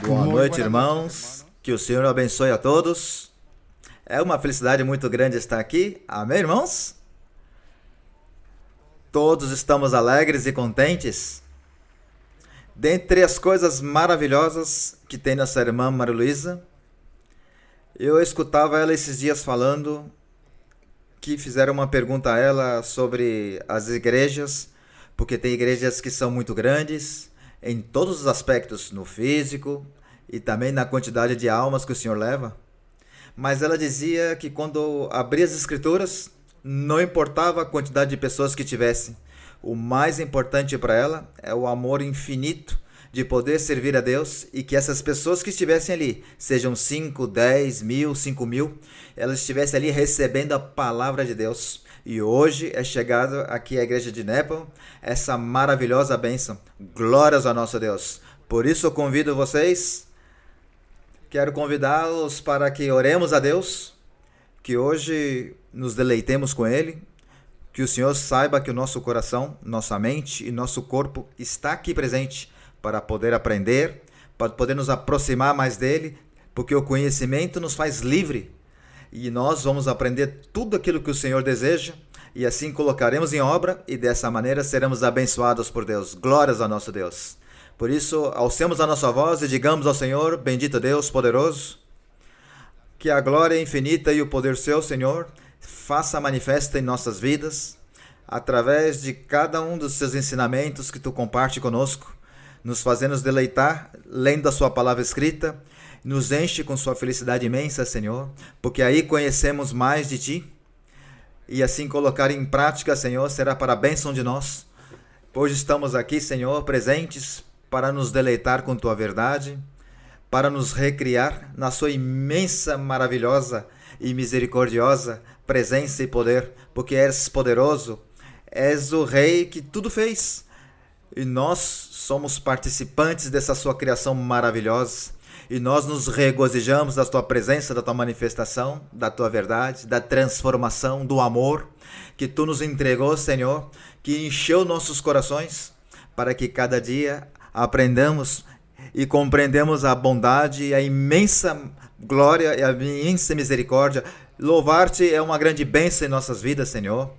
Boa noite, irmãos. Que o Senhor abençoe a todos. É uma felicidade muito grande estar aqui. Amém, irmãos? Todos estamos alegres e contentes. Dentre as coisas maravilhosas que tem nossa irmã Maria Luísa, eu escutava ela esses dias falando que fizeram uma pergunta a ela sobre as igrejas, porque tem igrejas que são muito grandes, em todos os aspectos, no físico e também na quantidade de almas que o Senhor leva. Mas ela dizia que quando abria as escrituras, não importava a quantidade de pessoas que tivessem. O mais importante para ela é o amor infinito de poder servir a Deus e que essas pessoas que estivessem ali, sejam 5, 10 mil, 5 mil, elas estivessem ali recebendo a palavra de Deus. E hoje é chegada aqui à igreja de Nepal essa maravilhosa bênção. Glórias ao nosso Deus. Por isso eu convido vocês, quero convidá-los para que oremos a Deus, que hoje nos deleitemos com Ele, que o Senhor saiba que o nosso coração, nossa mente e nosso corpo está aqui presente para poder aprender, para poder nos aproximar mais dEle, porque o conhecimento nos faz livre. E nós vamos aprender tudo aquilo que o Senhor deseja e assim colocaremos em obra e dessa maneira seremos abençoados por Deus. Glórias ao nosso Deus. Por isso, alcemos a nossa voz e digamos ao Senhor, bendito Deus poderoso, que a glória infinita e o poder seu, Senhor, faça manifesta em nossas vidas, através de cada um dos seus ensinamentos que tu comparte conosco, nos fazendo deleitar, lendo a sua palavra escrita. Nos enche com sua felicidade imensa, Senhor, porque aí conhecemos mais de Ti. E assim colocar em prática, Senhor, será para a bênção de nós. Hoje estamos aqui, Senhor, presentes para nos deleitar com Tua verdade, para nos recriar na Sua imensa, maravilhosa e misericordiosa presença e poder, porque és poderoso, és o Rei que tudo fez. E nós somos participantes dessa Sua criação maravilhosa. E nós nos regozijamos da Tua presença, da Tua manifestação, da Tua verdade, da transformação, do amor que Tu nos entregou, Senhor, que encheu nossos corações, para que cada dia aprendamos e compreendemos a bondade e a imensa glória e a imensa misericórdia. Louvar-Te é uma grande bênção em nossas vidas, Senhor.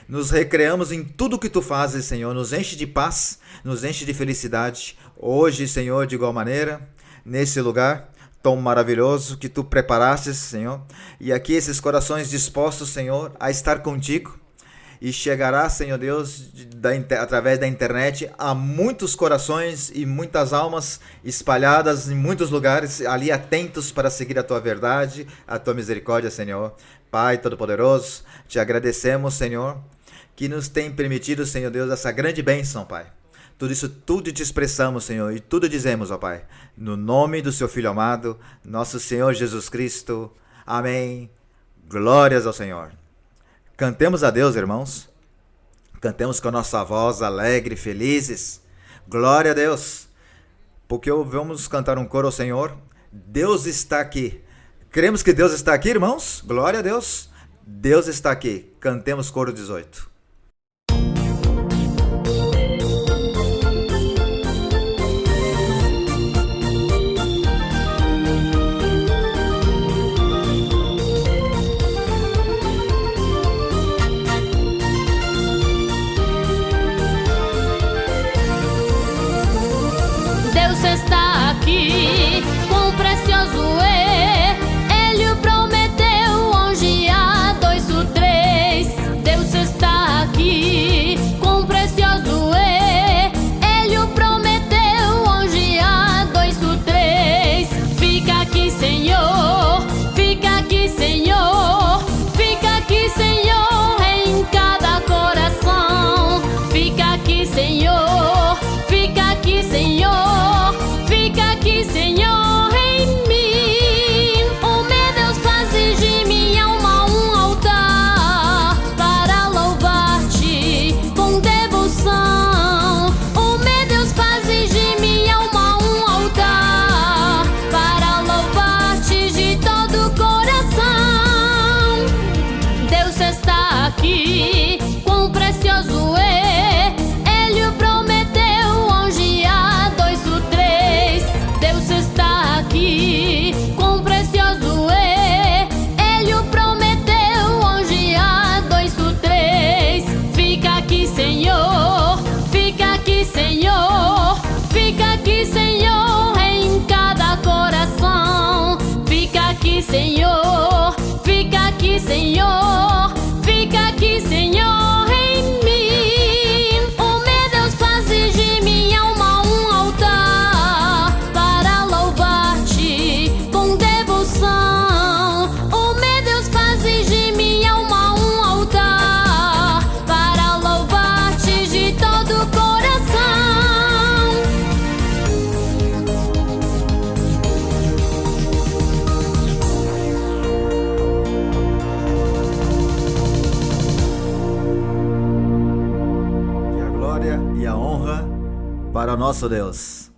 Nos recreamos em tudo que Tu fazes, Senhor. Nos enche de paz, nos enche de felicidade. Hoje, Senhor, de igual maneira, nesse lugar tão maravilhoso que Tu preparaste, Senhor, e aqui esses corações dispostos, Senhor, a estar contigo, e chegará, Senhor Deus, através da internet, a muitos corações e muitas almas espalhadas em muitos lugares, ali atentos para seguir a Tua verdade, a Tua misericórdia, Senhor. Pai Todo-Poderoso, Te agradecemos, Senhor, que nos tem permitido, Senhor Deus, essa grande bênção, Pai. Tudo isso, tudo te expressamos, Senhor, e tudo dizemos, ó Pai, no nome do Seu Filho amado, nosso Senhor Jesus Cristo. Amém. Glórias ao Senhor. Cantemos a Deus, irmãos. Cantemos com a nossa voz alegre, felizes. Glória a Deus. Porque vamos cantar um coro ao Senhor. Deus está aqui. Cremos que Deus está aqui, irmãos? Glória a Deus. Deus está aqui. Cantemos coro 18. Está aqui, quão precioso é. Ele o prometeu, onde há dois ou três. Deus está aqui, quão precioso é. Ele o prometeu, onde há dois ou três. Fica aqui, Senhor, fica aqui, Senhor, fica aqui, Senhor, em cada coração. Fica aqui, Senhor, fica aqui, Senhor. Fica aqui, Senhor, em mim. aqui, Senhor, fica aqui, Senhor, em mim. Oh, meu Deus, faze de minha alma um altar para louvar-te com devoção. Oh, meu Deus, faze de minha alma um altar para louvar-te de todo o coração. E a glória e a honra para o nosso Deus.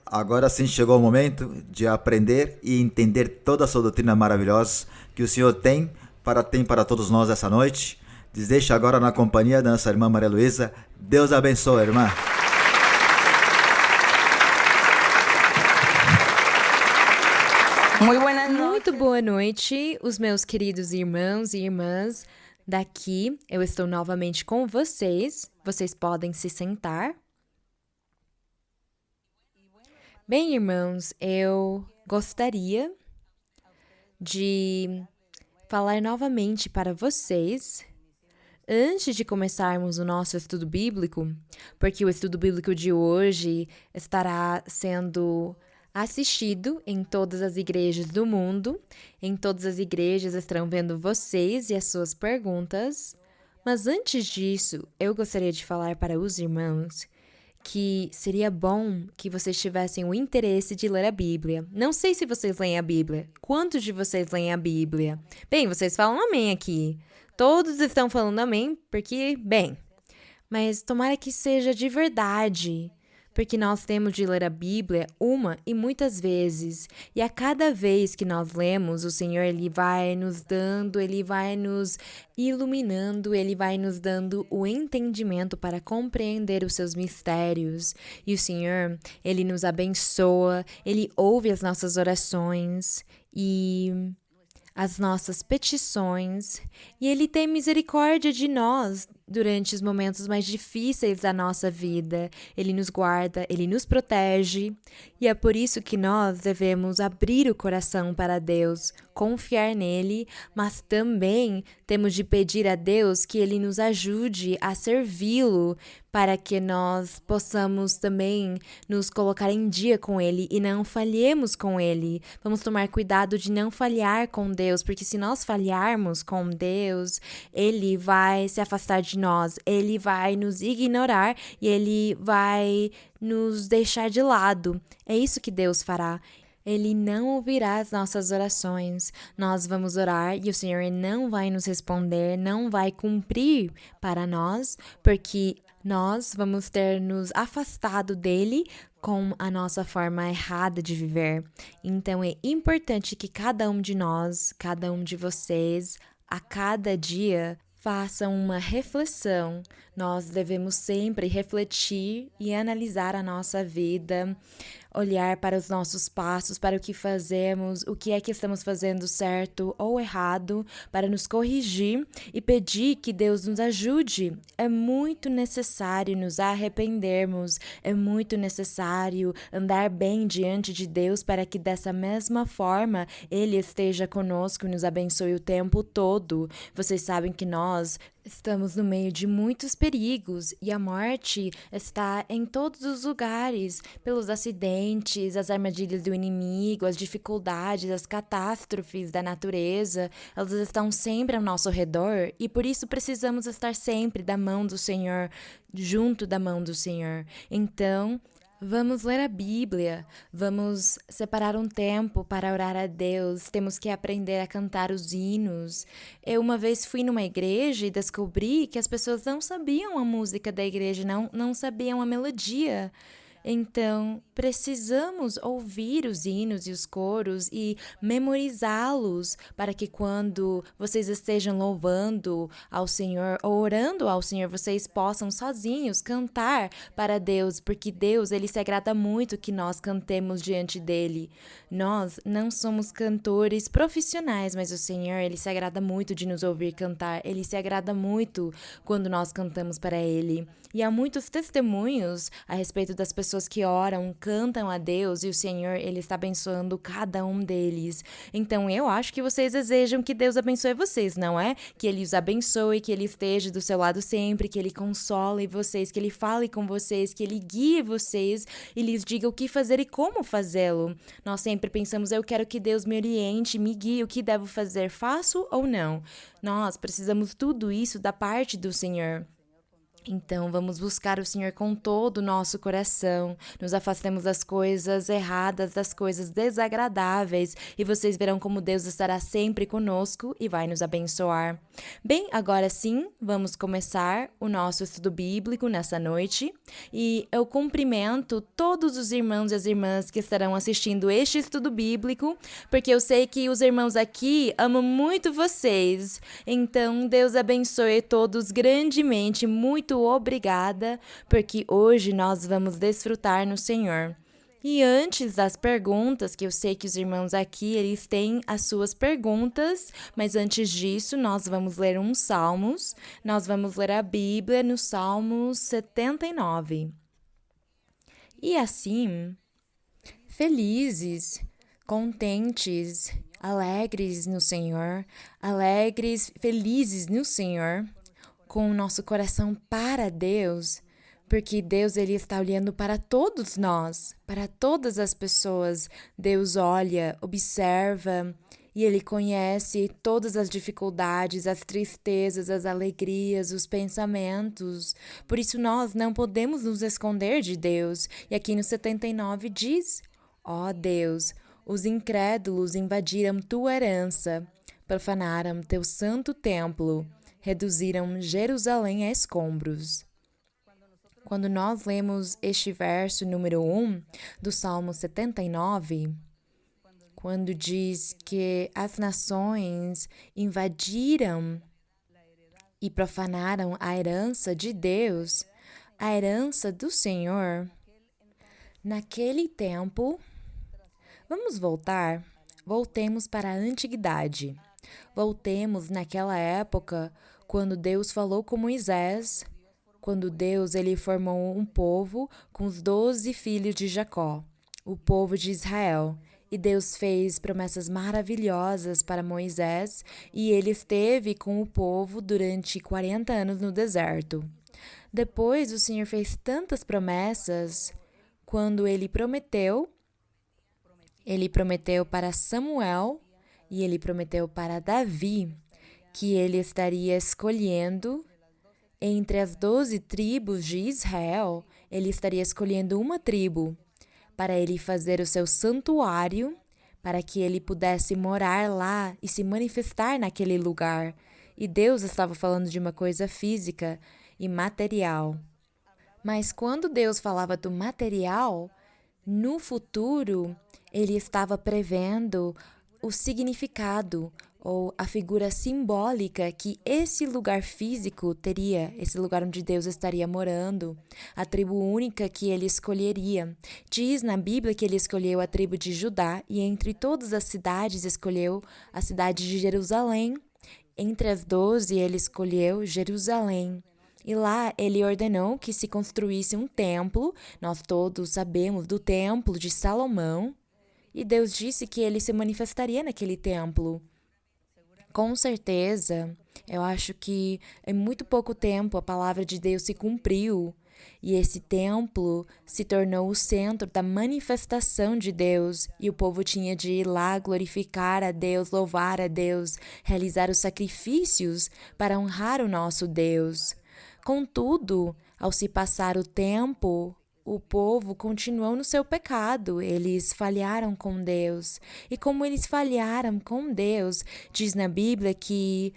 Agora sim chegou o momento de aprender e entender toda a sua doutrina maravilhosa que o Senhor tem para todos nós essa noite. Nos deixa agora na companhia da nossa irmã Maria Luísa. Deus abençoe, irmã. Muito boa noite, os meus queridos irmãos e irmãs. Daqui eu estou novamente com vocês. Vocês podem se sentar. Bem, irmãos, eu gostaria de falar novamente para vocês, antes de começarmos o nosso estudo bíblico, porque o estudo bíblico de hoje estará sendo assistido em todas as igrejas do mundo. Em todas as igrejas estarão vendo vocês e as suas perguntas. Mas antes disso, eu gostaria de falar para os irmãos que seria bom que vocês tivessem o interesse de ler a Bíblia. Não sei se vocês leem a Bíblia. Quantos de vocês leem a Bíblia? Bem, vocês falam amém aqui. Todos estão falando amém porque, bem, mas tomara que seja de verdade, porque nós temos de ler a Bíblia uma e muitas vezes. E a cada vez que nós lemos, o Senhor, Ele vai nos dando, Ele vai nos iluminando, Ele vai nos dando o entendimento para compreender os seus mistérios. E o Senhor, Ele nos abençoa, Ele ouve as nossas orações e as nossas petições, e Ele tem misericórdia de nós durante os momentos mais difíceis da nossa vida. Ele nos guarda, Ele nos protege, e é por isso que nós devemos abrir o coração para Deus, confiar nele, mas também temos de pedir a Deus que Ele nos ajude a servi-lo, para que nós possamos também nos colocar em dia com Ele e não falhemos com Ele. Vamos tomar cuidado de não falhar com Deus, porque se nós falharmos com Deus, Ele vai se afastar de nós, Ele vai nos ignorar e Ele vai nos deixar de lado. É isso que Deus fará. Ele não ouvirá as nossas orações. Nós vamos orar e o Senhor não vai nos responder, não vai cumprir para nós, porque nós vamos ter nos afastado dele com a nossa forma errada de viver. Então é importante que cada um de nós, cada um de vocês, a cada dia, façam uma reflexão. Nós devemos sempre refletir e analisar a nossa vida, olhar para os nossos passos, para o que fazemos, o que é que estamos fazendo certo ou errado, para nos corrigir e pedir que Deus nos ajude. É muito necessário nos arrependermos, é muito necessário andar bem diante de Deus para que dessa mesma forma Ele esteja conosco e nos abençoe o tempo todo. Vocês sabem que nós estamos no meio de muitos perigos e a morte está em todos os lugares, pelos acidentes, as armadilhas do inimigo, as dificuldades, as catástrofes da natureza, elas estão sempre ao nosso redor e por isso precisamos estar sempre da mão do Senhor, junto da mão do Senhor. Então, vamos ler a Bíblia, vamos separar um tempo para orar a Deus, temos que aprender a cantar os hinos. Eu uma vez fui numa igreja e descobri que as pessoas não sabiam a música da igreja, não sabiam a melodia. Então, precisamos ouvir os hinos e os coros e memorizá-los para que quando vocês estejam louvando ao Senhor ou orando ao Senhor, vocês possam sozinhos cantar para Deus, porque Deus, Ele se agrada muito que nós cantemos diante dEle. Nós não somos cantores profissionais, mas o Senhor, Ele se agrada muito de nos ouvir cantar. Ele se agrada muito quando nós cantamos para Ele. E há muitos testemunhos a respeito das pessoas pessoas que oram, cantam a Deus e o Senhor, Ele está abençoando cada um deles. Então, eu acho que vocês desejam que Deus abençoe vocês, não é? Que Ele os abençoe, que Ele esteja do seu lado sempre, que Ele console vocês, que Ele fale com vocês, que Ele guie vocês e lhes diga o que fazer e como fazê-lo. Nós sempre pensamos, eu quero que Deus me oriente, me guie, o que devo fazer, faço ou não? Nós precisamos tudo isso da parte do Senhor. Então, vamos buscar o Senhor com todo o nosso coração. Nos afastemos das coisas erradas, das coisas desagradáveis, e vocês verão como Deus estará sempre conosco e vai nos abençoar. Bem, agora sim, vamos começar o nosso estudo bíblico nessa noite. E eu cumprimento todos os irmãos e as irmãs que estarão assistindo este estudo bíblico, porque eu sei que os irmãos aqui amam muito vocês. Então, Deus abençoe todos grandemente, muito obrigada, porque hoje nós vamos desfrutar no Senhor. E antes das perguntas, que eu sei que os irmãos aqui, eles têm as suas perguntas, mas antes disso, nós vamos ler uns salmos, nós vamos ler a Bíblia no Salmo 79. E assim, felizes, contentes, alegres no Senhor, alegres, felizes no Senhor, com o nosso coração para Deus, porque Deus ele está olhando para todos nós, para todas as pessoas. Deus olha, observa e Ele conhece todas as dificuldades, as tristezas, as alegrias, os pensamentos. Por isso nós não podemos nos esconder de Deus. E aqui no 79 diz, ó Deus, os incrédulos invadiram tua herança, profanaram teu santo templo, reduziram Jerusalém a escombros. Quando nós lemos este verso número 1 do Salmo 79, quando diz que as nações invadiram e profanaram a herança de Deus, a herança do Senhor, naquele tempo, voltemos para a antiguidade. Voltemos naquela época, quando Deus falou com Moisés, quando Deus ele formou um povo com os 12 filhos de Jacó, o povo de Israel. E Deus fez promessas maravilhosas para Moisés e ele esteve com o povo durante 40 anos no deserto. Depois o Senhor fez tantas promessas, quando ele prometeu para Samuel e ele prometeu para Davi que ele estaria escolhendo entre as 12 tribos de Israel, ele estaria escolhendo uma tribo para ele fazer o seu santuário, para que ele pudesse morar lá e se manifestar naquele lugar. E Deus estava falando de uma coisa física e material. Mas quando Deus falava do material, no futuro, ele estava prevendo o significado ou a figura simbólica que esse lugar físico teria, esse lugar onde Deus estaria morando, a tribo única que ele escolheria. Diz na Bíblia que ele escolheu a tribo de Judá e entre todas as cidades escolheu a cidade de Jerusalém. Entre as 12 ele escolheu Jerusalém. E lá ele ordenou que se construísse um templo, nós todos sabemos do templo de Salomão, e Deus disse que ele se manifestaria naquele templo. Com certeza, eu acho que em muito pouco tempo a palavra de Deus se cumpriu e esse templo se tornou o centro da manifestação de Deus e o povo tinha de ir lá glorificar a Deus, louvar a Deus, realizar os sacrifícios para honrar o nosso Deus. Contudo, ao se passar o tempo, o povo continuou no seu pecado, eles falharam com Deus. E como eles falharam com Deus, diz na Bíblia que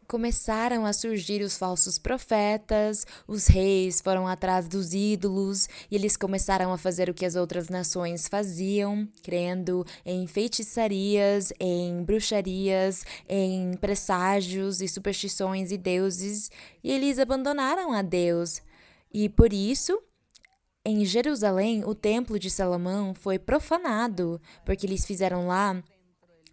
começaram a surgir os falsos profetas, os reis foram atrás dos ídolos e eles começaram a fazer o que as outras nações faziam, crendo em feitiçarias, em bruxarias, em presságios e superstições e deuses, e eles abandonaram a Deus. E por isso, em Jerusalém, o templo de Salomão foi profanado, porque eles fizeram lá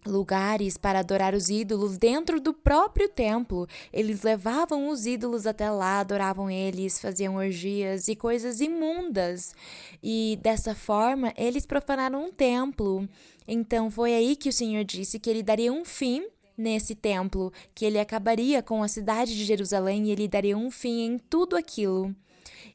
lugares para adorar os ídolos dentro do próprio templo. Eles levavam os ídolos até lá, adoravam eles, faziam orgias e coisas imundas. E dessa forma, eles profanaram um templo. Então foi aí que o Senhor disse que ele daria um fim nesse templo, que ele acabaria com a cidade de Jerusalém e ele daria um fim em tudo aquilo.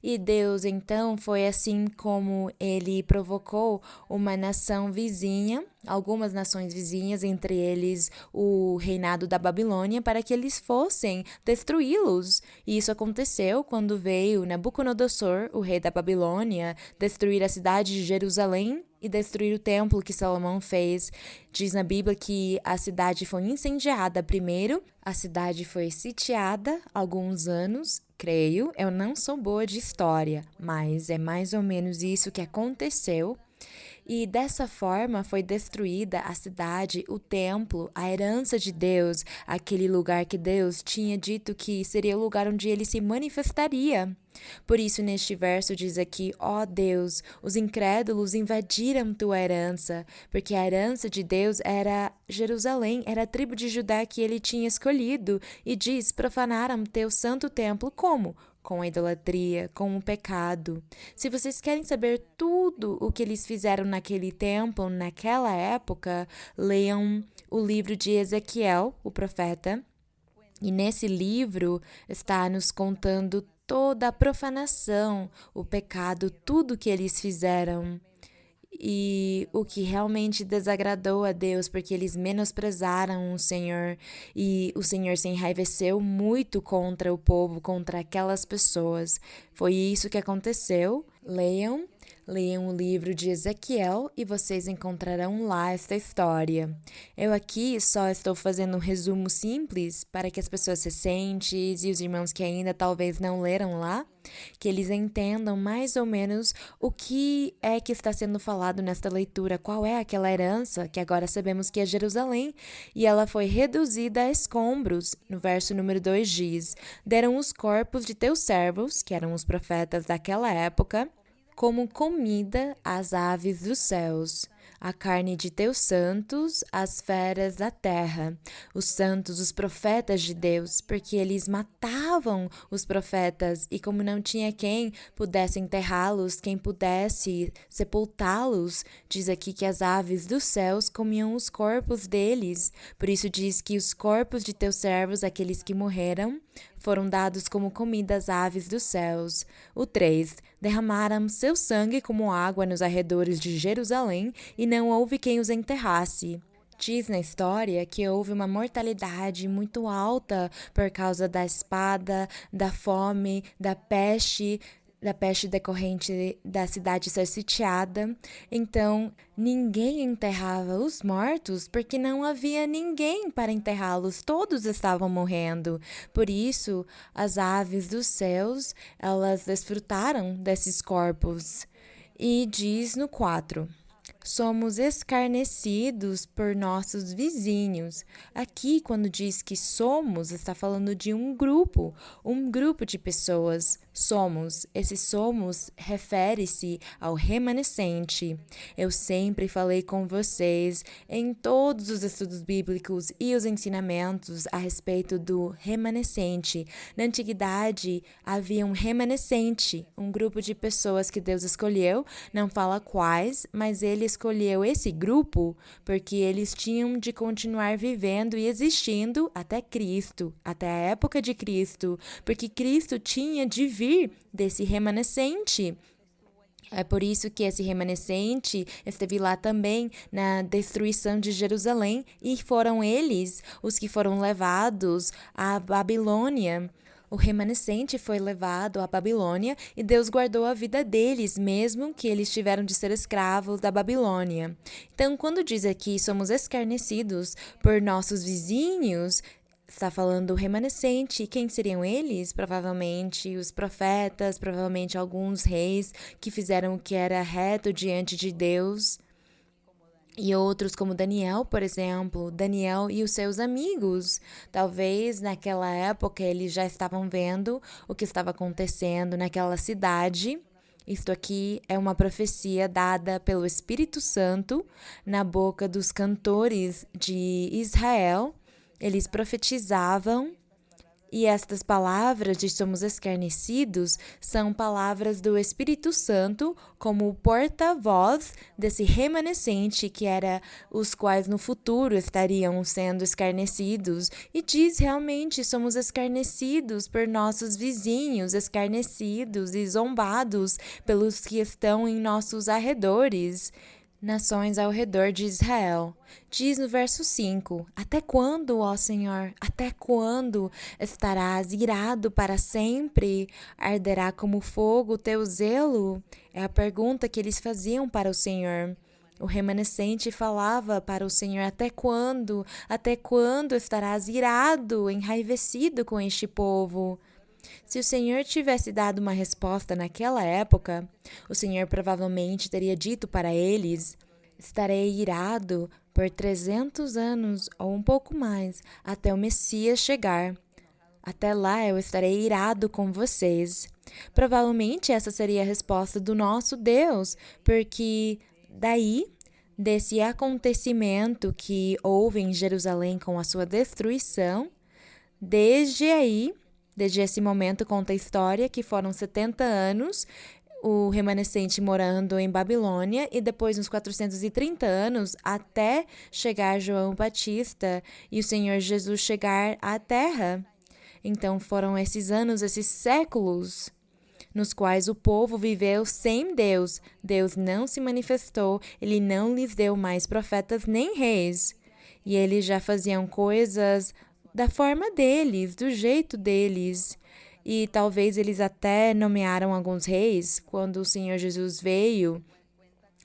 E Deus, então, foi assim como ele provocou uma nação vizinha, algumas nações vizinhas, entre eles o reinado da Babilônia, para que eles fossem destruí-los. E isso aconteceu quando veio Nabucodonosor, o rei da Babilônia, destruir a cidade de Jerusalém e destruir o templo que Salomão fez. Diz na Bíblia que a cidade foi incendiada primeiro, a cidade foi sitiada alguns anos, creio. Eu não sou boa de história, mas é mais ou menos isso que aconteceu. E dessa forma foi destruída a cidade, o templo, a herança de Deus, aquele lugar que Deus tinha dito que seria o lugar onde ele se manifestaria. Por isso, neste verso diz aqui: ó Deus, os incrédulos invadiram tua herança, porque a herança de Deus era Jerusalém, era a tribo de Judá que ele tinha escolhido, e diz: profanaram teu santo templo como? Com a idolatria, com o pecado. Se vocês querem saber tudo o que eles fizeram naquele templo, naquela época, leiam o livro de Ezequiel, o profeta. E nesse livro está nos contando toda a profanação, o pecado, tudo que eles fizeram. E o que realmente desagradou a Deus, porque eles menosprezaram o Senhor, e o Senhor se enraiveceu muito contra o povo, contra aquelas pessoas. Foi isso que aconteceu. Leiam o livro de Ezequiel e vocês encontrarão lá esta história. Eu aqui só estou fazendo um resumo simples para que as pessoas recentes e os irmãos que ainda talvez não leram lá, que eles entendam mais ou menos o que é que está sendo falado nesta leitura, qual é aquela herança que agora sabemos que é Jerusalém, e ela foi reduzida a escombros. No verso número 2 diz: deram os corpos de teus servos, que eram os profetas daquela época, como comida às aves dos céus, a carne de teus santos, as feras da terra, os santos, os profetas de Deus, porque eles matavam os profetas, e como não tinha quem pudesse enterrá-los, quem pudesse sepultá-los, diz aqui que as aves dos céus comiam os corpos deles. Por isso diz que os corpos de teus servos, aqueles que morreram, foram dados como comida às aves dos céus. O 3. Derramaram seu sangue como água nos arredores de Jerusalém, e não houve quem os enterrasse. Diz na história que houve uma mortalidade muito alta por causa da espada, da fome, da peste decorrente da cidade ser sitiada. Então, ninguém enterrava os mortos porque não havia ninguém para enterrá-los, todos estavam morrendo. Por isso, as aves dos céus, elas desfrutaram desses corpos. E diz no 4: somos escarnecidos por nossos vizinhos. Aqui, quando diz que somos, está falando de um grupo de pessoas. Somos. Esse somos refere-se ao remanescente. Eu sempre falei com vocês em todos os estudos bíblicos e os ensinamentos a respeito do remanescente. Na antiguidade, havia um remanescente, um grupo de pessoas que Deus escolheu, não fala quais, mas ele escolheu esse grupo porque eles tinham de continuar vivendo e existindo até Cristo, até a época de Cristo, porque Cristo tinha de vir desse remanescente. É por isso que esse remanescente esteve lá também na destruição de Jerusalém, e foram eles os que foram levados à Babilônia. O remanescente foi levado à Babilônia e Deus guardou a vida deles, mesmo que eles tiveram de ser escravos da Babilônia. Então, quando diz aqui somos escarnecidos por nossos vizinhos, está falando do remanescente. Quem seriam eles? Provavelmente os profetas, provavelmente alguns reis que fizeram o que era reto diante de Deus. E outros como Daniel, por exemplo, Daniel e os seus amigos. Talvez naquela época eles já estavam vendo o que estava acontecendo naquela cidade. Isto aqui é uma profecia dada pelo Espírito Santo na boca dos cantores de Israel. Eles profetizavam. E estas palavras de somos escarnecidos são palavras do Espírito Santo como porta-voz desse remanescente que era os quais no futuro estariam sendo escarnecidos. E diz realmente, somos escarnecidos por nossos vizinhos, escarnecidos e zombados pelos que estão em nossos arredores. Nações ao redor de Israel. Diz no verso 5, até quando, ó Senhor, até quando estarás irado para sempre? Arderá como fogo o teu zelo? É a pergunta que eles faziam para o Senhor. O remanescente falava para o Senhor, até quando? Até quando estarás irado, enraivecido com este povo? Se o Senhor tivesse dado uma resposta naquela época, o Senhor provavelmente teria dito para eles: estarei irado por 300 anos ou um pouco mais, até o Messias chegar. Até lá eu estarei irado com vocês. Provavelmente essa seria a resposta do nosso Deus, porque daí, desse acontecimento que houve em Jerusalém com a sua destruição, desde esse momento conta a história que foram 70 anos, o remanescente morando em Babilônia, e depois uns 430 anos até chegar João Batista e o Senhor Jesus chegar à Terra. Então foram esses anos, esses séculos, nos quais o povo viveu sem Deus. Deus não se manifestou, ele não lhes deu mais profetas nem reis. E eles já faziam coisas da forma deles, do jeito deles. E talvez eles até nomearam alguns reis. Quando o Senhor Jesus veio,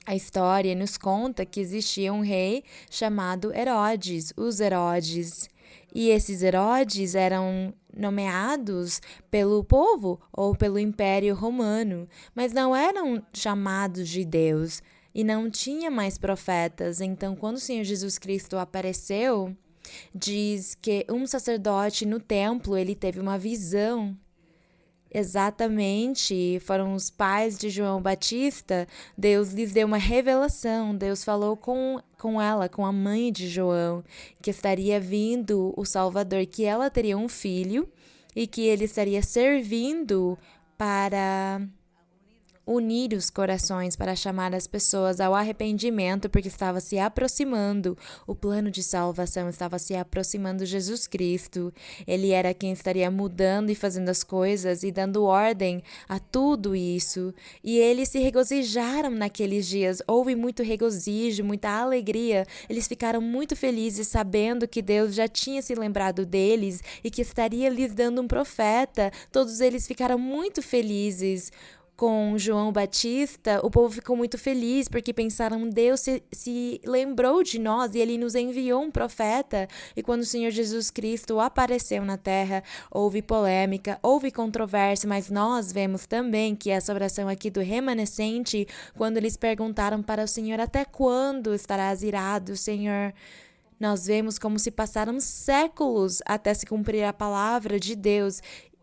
a história nos conta que existia um rei chamado Herodes, os Herodes. E esses Herodes eram nomeados pelo povo ou pelo Império Romano, mas não eram chamados de Deus e não tinha mais profetas. Então, quando o Senhor Jesus Cristo apareceu, diz que um sacerdote no templo, ele teve uma visão. Exatamente, foram os pais de João Batista. Deus lhes deu uma revelação. Deus falou com ela, com a mãe de João, que estaria vindo o Salvador, que ela teria um filho e que ele estaria servindo para unir os corações, para chamar as pessoas ao arrependimento, porque estava se aproximando, o plano de salvação estava se aproximando. Jesus Cristo, ele era quem estaria mudando e fazendo as coisas e dando ordem a tudo isso, e eles se regozijaram naqueles dias. Houve muito regozijo, muita alegria, eles ficaram muito felizes sabendo que Deus já tinha se lembrado deles e que estaria lhes dando um profeta. Todos eles ficaram muito felizes. Com João Batista, o povo ficou muito feliz porque pensaram, Deus se lembrou de nós e ele nos enviou um profeta. E quando o Senhor Jesus Cristo apareceu na terra, houve polêmica, houve controvérsia, mas nós vemos também que essa oração aqui do remanescente, quando eles perguntaram para o Senhor, até quando estarás irado, Senhor? Nós vemos como se passaram séculos até se cumprir a palavra de Deus,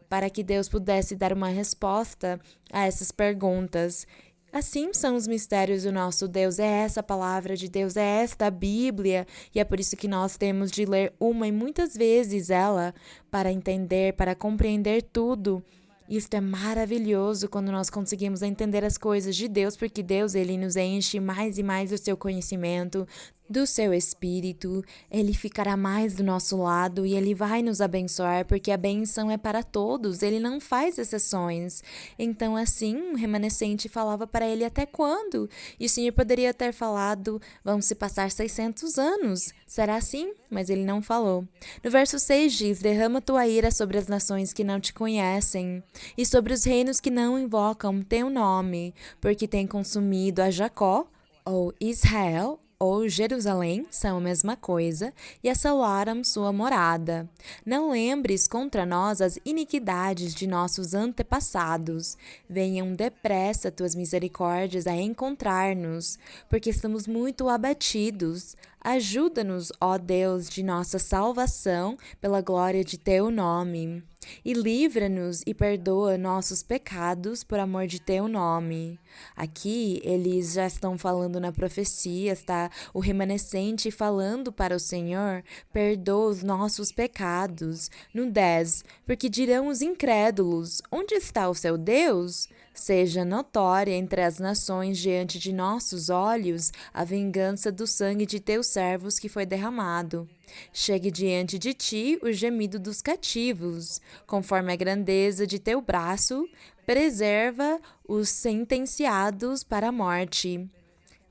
para que Deus pudesse dar uma resposta a essas perguntas. Assim são os mistérios do nosso Deus, é essa palavra de Deus, é esta Bíblia, e é por isso que nós temos de ler uma e muitas vezes ela, para entender, para compreender tudo. Isto é maravilhoso quando nós conseguimos entender as coisas de Deus, porque Deus, ele nos enche mais e mais do seu conhecimento, do seu espírito. Ele ficará mais do nosso lado e ele vai nos abençoar, porque a benção é para todos, ele não faz exceções. Então, assim, o remanescente falava para ele, até quando? E o Senhor poderia ter falado, vão se passar 600 anos. Será assim? Mas ele não falou. No verso 6 diz, derrama tua ira sobre as nações que não te conhecem e sobre os reinos que não invocam teu nome, porque tem consumido a Jacó, ou Israel, ou Jerusalém, são a mesma coisa, e assolaram sua morada. Não lembres contra nós as iniquidades de nossos antepassados. Venham depressa tuas misericórdias a encontrar-nos, porque estamos muito abatidos. Ajuda-nos, ó Deus de nossa salvação, pela glória de teu nome. E livra-nos e perdoa nossos pecados por amor de teu nome. Aqui eles já estão falando na profecia, está o remanescente falando para o Senhor: perdoa os nossos pecados. No 10, porque dirão os incrédulos: onde está o seu Deus? Seja notória entre as nações diante de nossos olhos a vingança do sangue de teus servos que foi derramado. Chegue diante de ti o gemido dos cativos, conforme a grandeza de teu braço, preserva os sentenciados para a morte.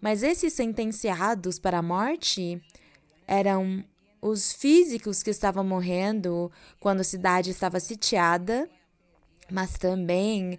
Mas esses sentenciados para a morte eram os físicos que estavam morrendo quando a cidade estava sitiada, mas também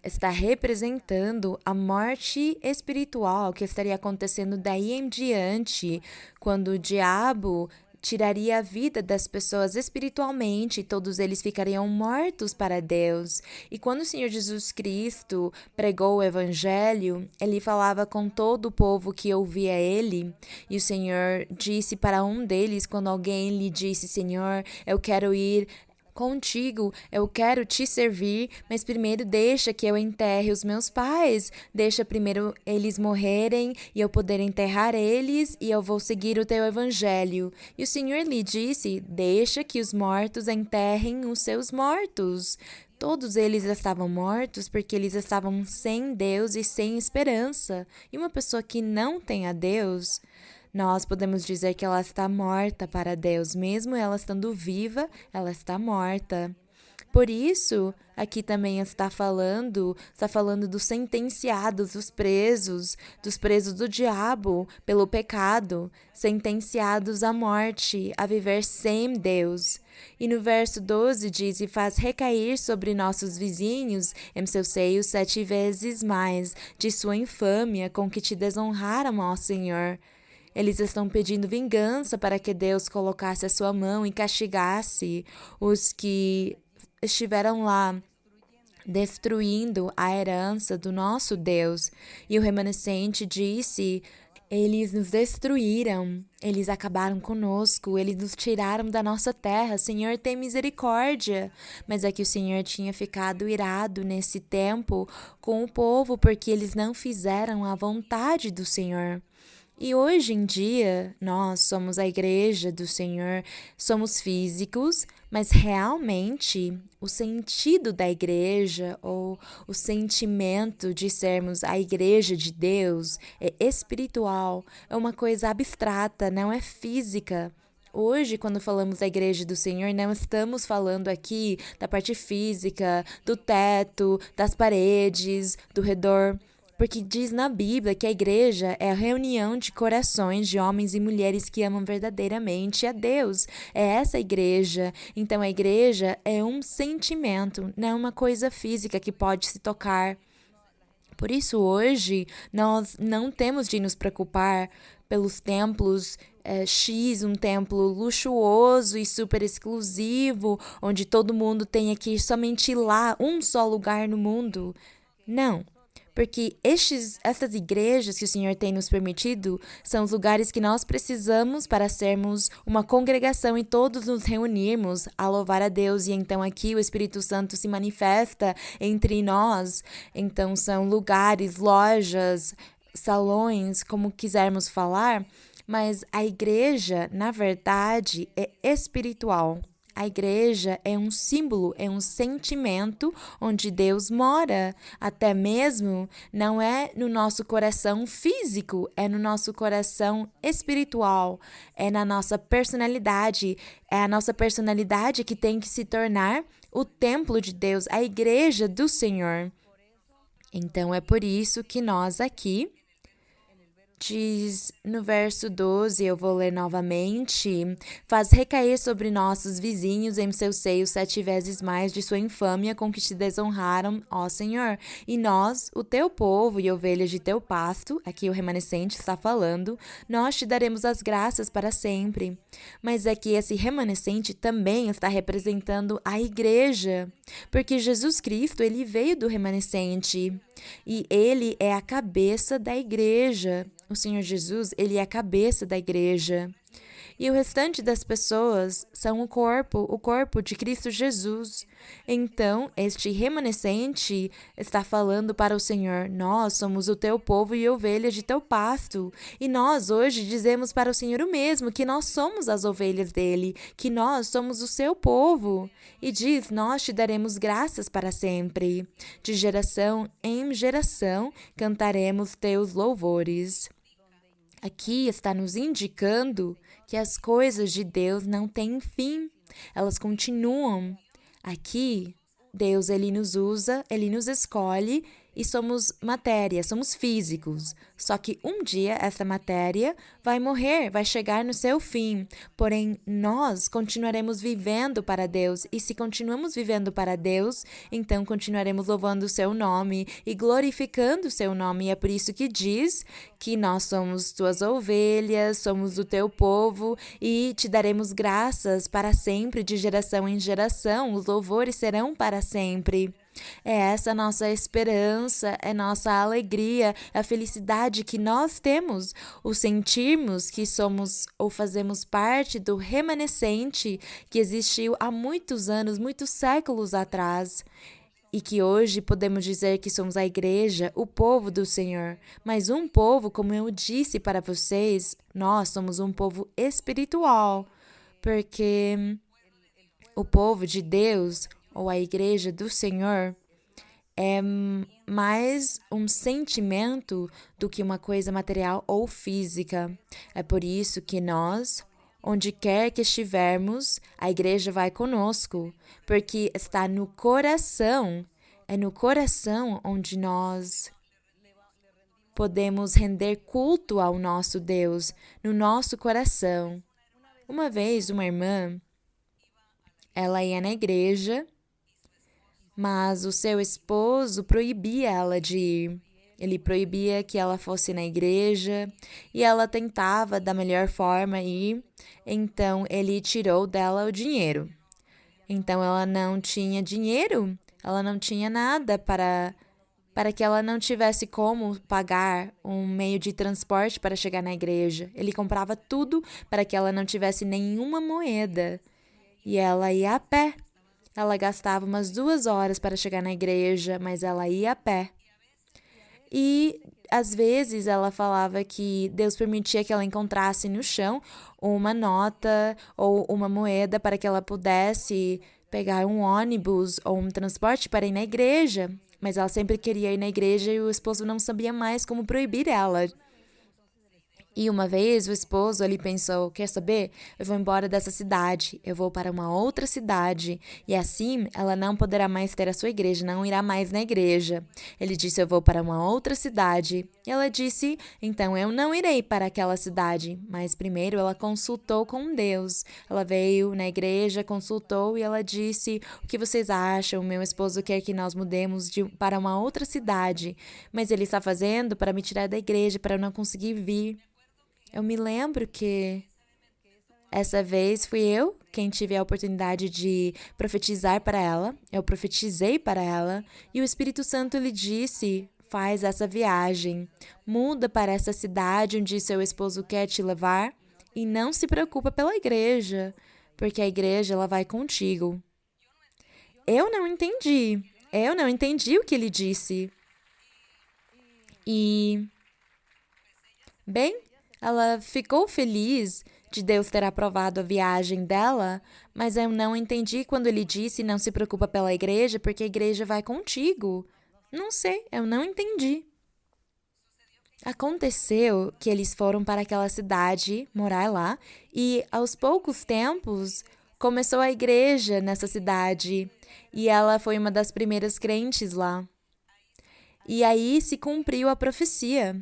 está representando a morte espiritual que estaria acontecendo daí em diante, quando o diabo tiraria a vida das pessoas espiritualmente, e todos eles ficariam mortos para Deus. E quando o Senhor Jesus Cristo pregou o Evangelho, ele falava com todo o povo que ouvia ele, e o Senhor disse para um deles, quando alguém lhe disse: Senhor, eu quero ir contigo, eu quero te servir, mas primeiro deixa que eu enterre os meus pais, deixa primeiro eles morrerem e eu poder enterrar eles e eu vou seguir o teu evangelho. E o Senhor lhe disse: deixa que os mortos enterrem os seus mortos. Todos eles estavam mortos porque eles estavam sem Deus e sem esperança. E uma pessoa que não tem a Deus, nós podemos dizer que ela está morta para Deus. Mesmo ela estando viva, ela está morta. Por isso, aqui também está falando dos sentenciados, dos presos do diabo pelo pecado, sentenciados à morte, a viver sem Deus. E no verso 12 diz: e faz recair sobre nossos vizinhos em seu seio 7 vezes mais de sua infâmia com que te desonraram, ó Senhor. Eles estão pedindo vingança para que Deus colocasse a sua mão e castigasse os que estiveram lá destruindo a herança do nosso Deus. E o remanescente disse: eles nos destruíram, eles acabaram conosco, eles nos tiraram da nossa terra. Senhor, tem misericórdia. Mas é que o Senhor tinha ficado irado nesse tempo com o povo porque eles não fizeram a vontade do Senhor. E hoje em dia, nós somos a igreja do Senhor, somos físicos, mas realmente o sentido da igreja ou o sentimento de sermos a igreja de Deus é espiritual, é uma coisa abstrata, não é física. Hoje, quando falamos da igreja do Senhor, não estamos falando aqui da parte física, do teto, das paredes, do redor. Porque diz na Bíblia que a igreja é a reunião de corações de homens e mulheres que amam verdadeiramente a Deus. É essa a igreja. Então a igreja é um sentimento, não é uma coisa física que pode se tocar. Por isso hoje nós não temos de nos preocupar pelos templos X, um templo luxuoso e super exclusivo, onde todo mundo tenha que ir somente lá, um só lugar no mundo. Não. Porque essas igrejas que o Senhor tem nos permitido são os lugares que nós precisamos para sermos uma congregação e todos nos reunirmos a louvar a Deus. E então aqui o Espírito Santo se manifesta entre nós. Então são lugares, lojas, salões, como quisermos falar. Mas a igreja, na verdade, é espiritual. A igreja é um símbolo, é um sentimento onde Deus mora. Até mesmo não é no nosso coração físico, é no nosso coração espiritual, é na nossa personalidade. É a nossa personalidade que tem que se tornar o templo de Deus, a igreja do Senhor. Então é por isso que nós aqui, diz no verso 12, eu vou ler novamente: faz recair sobre nossos vizinhos em seu seio 7 vezes mais de sua infâmia com que te desonraram, ó Senhor. E nós, o teu povo e ovelhas de teu pasto, aqui o remanescente está falando, nós te daremos as graças para sempre. Mas é que esse remanescente também está representando a igreja, porque Jesus Cristo, ele veio do remanescente e ele é a cabeça da igreja. O Senhor Jesus, ele é a cabeça da igreja. e o restante das pessoas são o corpo de Cristo Jesus. Então, este remanescente está falando para o Senhor: nós somos o teu povo e ovelhas de teu pasto. E nós hoje dizemos para o Senhor o mesmo, que nós somos as ovelhas dele, que nós somos o seu povo. E diz: nós te daremos graças para sempre. De geração em geração cantaremos teus louvores. Aqui está nos indicando que as coisas de Deus não têm fim, elas continuam. Aqui, Deus, Ele nos usa, Ele nos escolhe e somos matéria, somos físicos. Só que um dia essa matéria vai morrer, vai chegar no seu fim. Porém, nós continuaremos vivendo para Deus. E se continuamos vivendo para Deus, então continuaremos louvando o seu nome e glorificando o seu nome. E é por isso que diz que nós somos tuas ovelhas, somos o teu povo e te daremos graças para sempre, de geração em geração. Os louvores serão para sempre. É essa a nossa esperança, é nossa alegria, é a felicidade que nós temos, o sentirmos que somos ou fazemos parte do remanescente que existiu há muitos anos, muitos séculos atrás. E que hoje podemos dizer que somos a igreja, o povo do Senhor. Mas um povo, como eu disse para vocês, nós somos um povo espiritual, porque o povo de Deus, ou a igreja do Senhor, é mais um sentimento do que uma coisa material ou física. É por isso que nós, onde quer que estivermos, a igreja vai conosco, porque está no coração, é no coração onde nós podemos render culto ao nosso Deus, no nosso coração. Uma vez, uma irmã, ela ia na igreja, mas o seu esposo proibia ela de ir. Ele proibia que ela fosse na igreja e ela tentava da melhor forma ir, então ele tirou dela o dinheiro. Então ela não tinha dinheiro, ela não tinha nada para que ela não tivesse como pagar um meio de transporte para chegar na igreja. Ele comprava tudo para que ela não tivesse nenhuma moeda e ela ia a pé. Ela gastava umas 2 horas para chegar na igreja, mas ela ia a pé. E, às vezes, ela falava que Deus permitia que ela encontrasse no chão uma nota ou uma moeda para que ela pudesse pegar um ônibus ou um transporte para ir na igreja. Mas ela sempre queria ir na igreja e o esposo não sabia mais como proibir ela. E uma vez o esposo ali pensou: quer saber? Eu vou embora dessa cidade, eu vou para uma outra cidade e assim ela não poderá mais ter a sua igreja, não irá mais na igreja. Ele disse: eu vou para uma outra cidade. E ela disse: então eu não irei para aquela cidade. Mas primeiro ela consultou com Deus. Ela veio na igreja, consultou e ela disse: o que vocês acham? Meu esposo quer que nós mudemos para uma outra cidade, mas ele está fazendo para me tirar da igreja, para eu não conseguir vir. Eu me lembro que essa vez fui eu quem tive a oportunidade de profetizar para ela. Eu profetizei para ela e o Espírito Santo lhe disse: faz essa viagem, muda para essa cidade onde seu esposo quer te levar e não se preocupa pela igreja, porque a igreja ela vai contigo. Eu não entendi o que ele disse. E, bem, ela ficou feliz de Deus ter aprovado a viagem dela, mas eu não entendi quando ele disse: não se preocupa pela igreja, porque a igreja vai contigo. Não sei, eu não entendi. Aconteceu que eles foram para aquela cidade, morar lá, e aos poucos tempos começou a igreja nessa cidade, e ela foi uma das primeiras crentes lá. E aí se cumpriu a profecia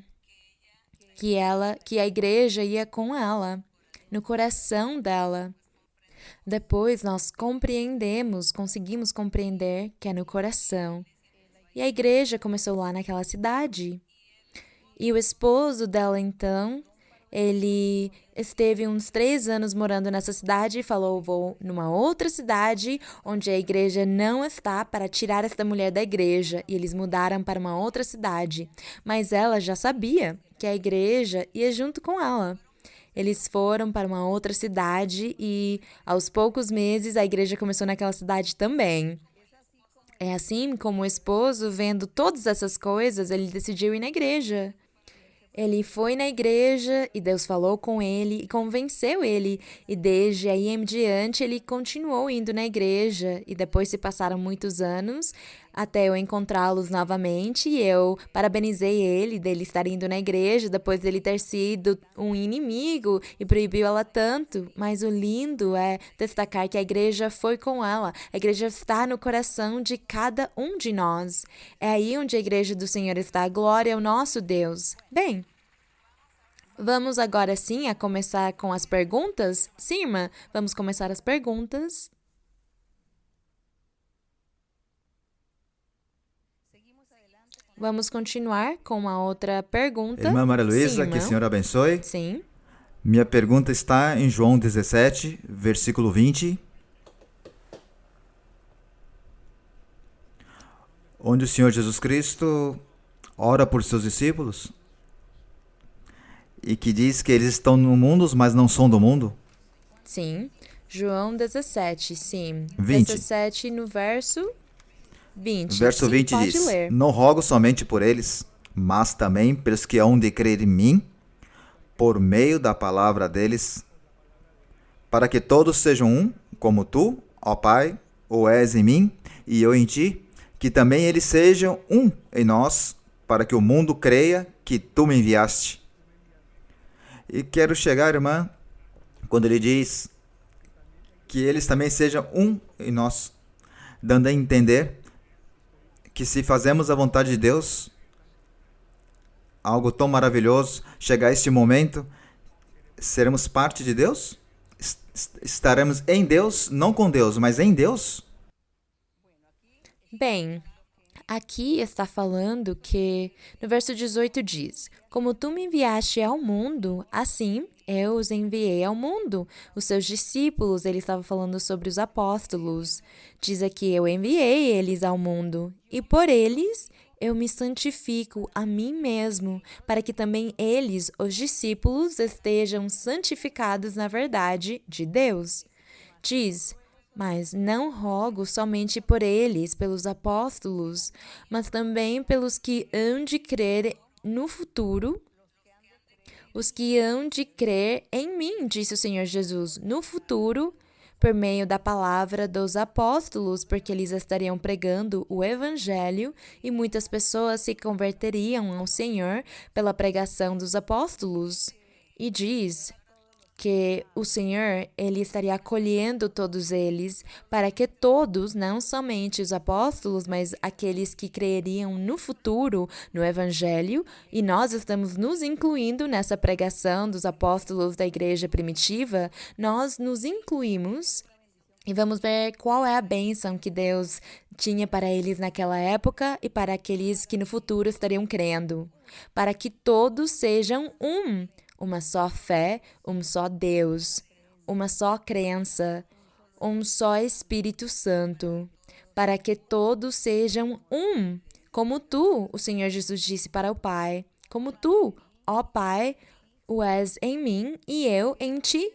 que a igreja ia com ela, no coração dela. Depois nós conseguimos compreender que é no coração. E a igreja começou lá naquela cidade. E o esposo dela, então, ele esteve uns 3 anos morando nessa cidade e falou: vou numa outra cidade onde a igreja não está para tirar esta mulher da igreja. E eles mudaram para uma outra cidade. Mas ela já sabia que a igreja ia junto com ela. Eles foram para uma outra cidade e, aos poucos meses, a igreja começou naquela cidade também. É assim como o esposo, vendo todas essas coisas, ele decidiu ir na igreja. Ele foi na igreja e Deus falou com ele e convenceu ele. E desde aí em diante ele continuou indo na igreja. E depois se passaram muitos anos até eu encontrá-los novamente. E eu parabenizei ele dele estar indo na igreja depois dele ter sido um inimigo e proibiu ela tanto. Mas o lindo é destacar que a igreja foi com ela. A igreja está no coração de cada um de nós. É aí onde a igreja do Senhor está. A glória ao nosso Deus. Bem, vamos agora sim a começar com as perguntas? Sim, irmã, vamos começar as perguntas. Vamos continuar com uma outra pergunta. Irmã Maria Sim, Luísa, que o irmão. Senhor abençoe. Sim. Minha pergunta está em João 17, versículo 20, onde o Senhor Jesus Cristo ora por seus discípulos e que diz que eles estão no mundo, mas não são do mundo. Sim. João 17, sim. 20. 17 no verso 20. Verso Sim, 20 pode diz: ler. Não rogo somente por eles, mas também pelos que hão de crer em mim, por meio da palavra deles, para que todos sejam um, como tu, ó Pai, o és em mim e eu em ti, que também eles sejam um em nós, para que o mundo creia que tu me enviaste. E quero chegar, irmã, quando ele diz que eles também sejam um em nós, dando a entender que se fazemos a vontade de Deus, algo tão maravilhoso, chegar a este momento, seremos parte de Deus? Estaremos em Deus, não com Deus, mas em Deus? Bem, aqui está falando que, no verso 18 diz: Como tu me enviaste ao mundo, assim eu os enviei ao mundo. Os seus discípulos, ele estava falando sobre os apóstolos. Diz aqui: Eu enviei eles ao mundo, e por eles eu me santifico a mim mesmo, para que também eles, os discípulos, estejam santificados na verdade de Deus. Diz: Mas não rogo somente por eles, pelos apóstolos, mas também pelos que hão de crer no futuro, os que hão de crer em mim, disse o Senhor Jesus, no futuro, por meio da palavra dos apóstolos, porque eles estariam pregando o evangelho e muitas pessoas se converteriam ao Senhor pela pregação dos apóstolos. E diz que o Senhor, ele estaria acolhendo todos eles, para que todos, não somente os apóstolos, mas aqueles que creriam no futuro, no Evangelho, e nós estamos nos incluindo nessa pregação dos apóstolos da igreja primitiva, nós nos incluímos e vamos ver qual é a bênção que Deus tinha para eles naquela época e para aqueles que no futuro estariam crendo, para que todos sejam um. Uma só fé, um só Deus, uma só crença, um só Espírito Santo, para que todos sejam um, como tu, o Senhor Jesus disse para o Pai, como tu, ó Pai, o és em mim e eu em ti,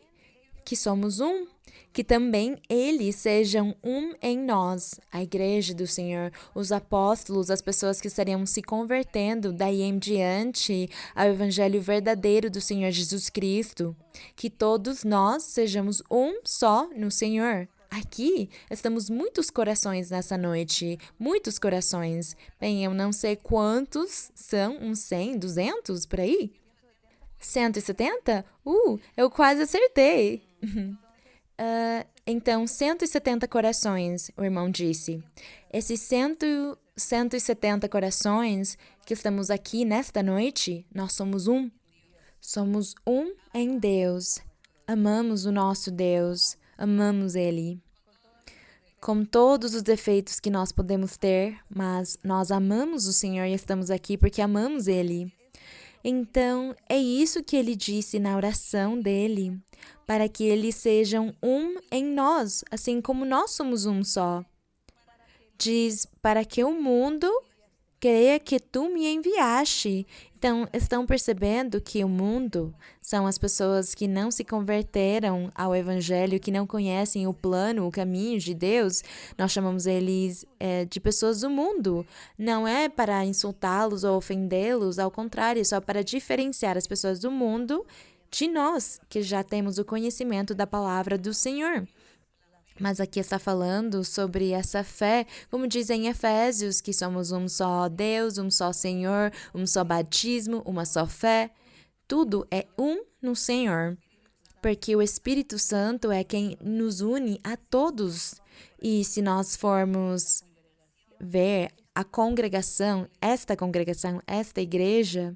que somos um. Que também eles sejam um em nós, a igreja do Senhor, os apóstolos, as pessoas que estariam se convertendo daí em diante ao evangelho verdadeiro do Senhor Jesus Cristo. Que todos nós sejamos um só no Senhor. Aqui estamos muitos corações nessa noite, muitos corações. Bem, eu não sei quantos são, uns 100, 200 por aí? 170? Eu quase acertei. Então, 170 corações, o irmão disse. Esses 170 corações que estamos aqui nesta noite, nós somos um. Somos um em Deus. Amamos o nosso Deus. Amamos Ele. Com todos os defeitos que nós podemos ter, mas nós amamos o Senhor e estamos aqui porque amamos Ele. Então, é isso que ele disse na oração dele, para que eles sejam um em nós, assim como nós somos um só. Diz para que o mundo creia que tu me enviaste. Então, estão percebendo que o mundo são as pessoas que não se converteram ao Evangelho, que não conhecem o plano, o caminho de Deus. Nós chamamos eles de pessoas do mundo. Não é para insultá-los ou ofendê-los, ao contrário, só para diferenciar as pessoas do mundo de nós, que já temos o conhecimento da palavra do Senhor. Mas aqui está falando sobre essa fé, como diz em Efésios, que somos um só Deus, um só Senhor, um só batismo, uma só fé. Tudo é um no Senhor, porque o Espírito Santo é quem nos une a todos. E se nós formos ver a congregação, esta igreja,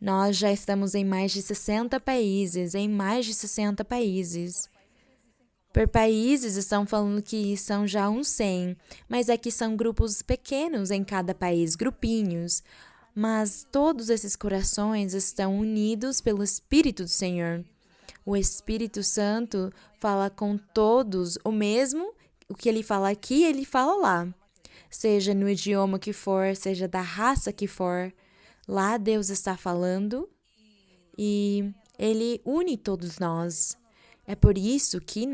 nós já estamos em mais de 60 países, Por países, estão falando que são já uns 100, mas aqui são grupos pequenos em cada país, grupinhos. Mas todos esses corações estão unidos pelo Espírito do Senhor. O Espírito Santo fala com todos o mesmo, o que ele fala aqui, ele fala lá. Seja no idioma que for, seja da raça que for, lá Deus está falando e ele une todos nós. É por isso que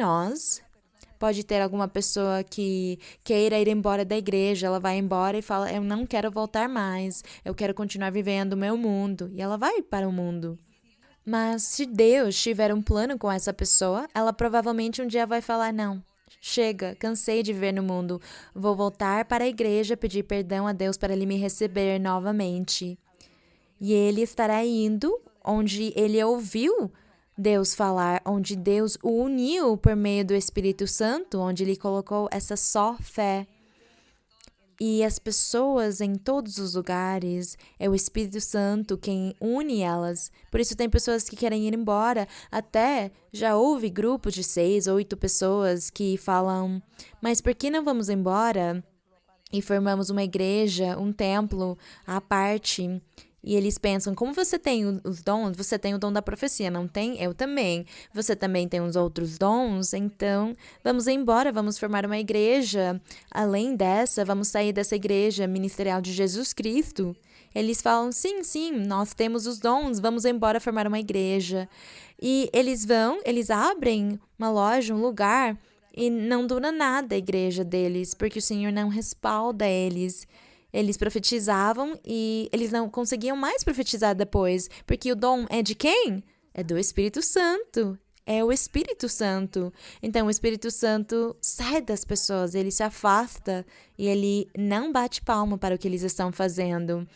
pode ter alguma pessoa que queira ir embora da igreja, ela vai embora e fala, eu não quero voltar mais, eu quero continuar vivendo o meu mundo, e ela vai para o mundo. Mas se Deus tiver um plano com essa pessoa, ela provavelmente um dia vai falar, não, chega, cansei de viver no mundo, vou voltar para a igreja, pedir perdão a Deus para Ele me receber novamente. E ele estará indo onde ele ouviu Deus falar, onde Deus o uniu por meio do Espírito Santo, onde ele colocou essa só fé. E as pessoas em todos os lugares, é o Espírito Santo quem une elas. Por isso tem pessoas que querem ir embora. Até já houve grupos de 6 ou 8 pessoas que falam, mas por que não vamos embora e formamos uma igreja, um templo à parte? E eles pensam, como você tem os dons, você tem o dom da profecia, não tem? Eu também. Você também tem os outros dons, então vamos embora, vamos formar uma igreja. Além dessa, vamos sair dessa igreja ministerial de Jesus Cristo. Eles falam, sim, nós temos os dons, vamos embora formar uma igreja. E eles abrem uma loja, um lugar, e não dura nada a igreja deles, porque o Senhor não respalda eles. Eles profetizavam e eles não conseguiam mais profetizar depois, porque o dom é de quem? É do Espírito Santo. É o Espírito Santo. Então, o Espírito Santo sai das pessoas, ele se afasta e ele não bate palma para o que eles estão fazendo.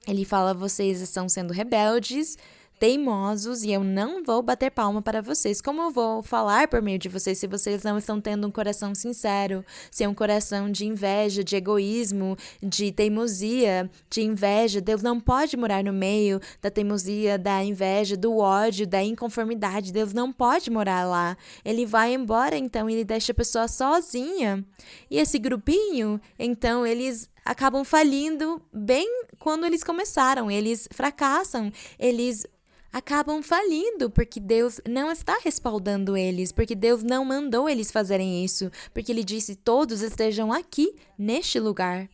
Ele fala, vocês estão sendo rebeldes, teimosos, e eu não vou bater palma para vocês. Como eu vou falar por meio de vocês se vocês não estão tendo um coração sincero, se é um coração de inveja, de egoísmo, de teimosia, de inveja? Deus não pode morar no meio da teimosia, da inveja, do ódio, da inconformidade. Deus não pode morar lá. Ele vai embora, então, ele deixa a pessoa sozinha. E esse grupinho, então, eles acabam falindo bem quando eles começaram. Eles fracassam, eles acabam falindo, porque Deus não está respaldando eles, porque Deus não mandou eles fazerem isso, porque Ele disse, todos estejam aqui, neste lugar.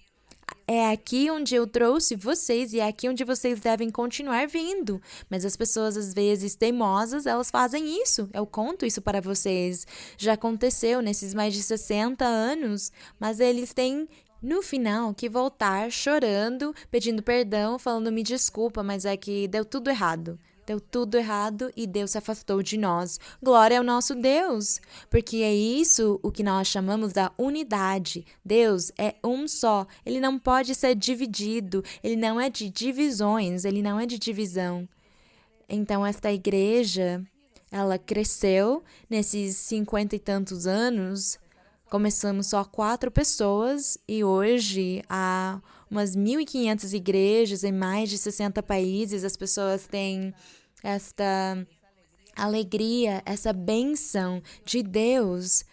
É aqui onde eu trouxe vocês e é aqui onde vocês devem continuar vindo. Mas as pessoas, às vezes, teimosas, elas fazem isso. Eu conto isso para vocês. Já aconteceu nesses mais de 60 anos, mas eles têm no final que voltar chorando, pedindo perdão, falando me desculpa, mas é que deu tudo errado. Deu tudo errado e Deus se afastou de nós. Glória ao nosso Deus, porque é isso o que nós chamamos da unidade. Deus é um só, ele não pode ser dividido, ele não é de divisões, ele não é de divisão. Então, esta igreja, ela cresceu nesses 50 e tantos anos. Começamos só 4 pessoas e hoje há umas 1.500 igrejas em mais de 60 países. As pessoas têm esta alegria, essa bênção de Deus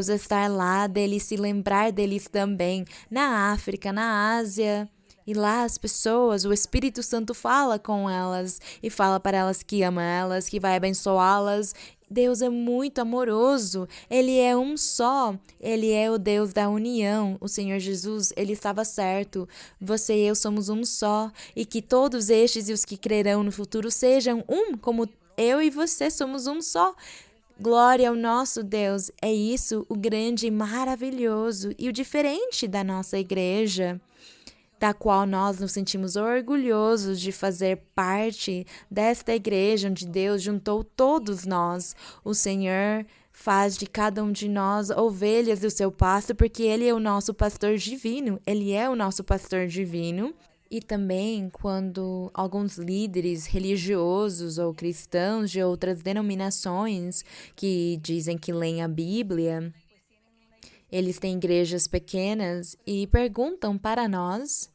estar lá, dele se lembrar deles também, na África, na Ásia. E lá as pessoas, o Espírito Santo fala com elas e fala para elas que ama elas, que vai abençoá-las Deus é muito amoroso, Ele é um só, Ele é o Deus da união. O Senhor Jesus, Ele estava certo, você e eu somos um só, e que todos estes e os que crerão no futuro sejam um, como eu e você somos um só. Glória ao nosso Deus, é isso o grande e maravilhoso e o diferente da nossa igreja, da qual nós nos sentimos orgulhosos de fazer parte desta igreja onde Deus juntou todos nós. O Senhor faz de cada um de nós ovelhas do seu pasto, porque Ele é o nosso pastor divino. Ele é o nosso pastor divino. E também quando alguns líderes religiosos ou cristãos de outras denominações que dizem que leem a Bíblia, eles têm igrejas pequenas e perguntam para nós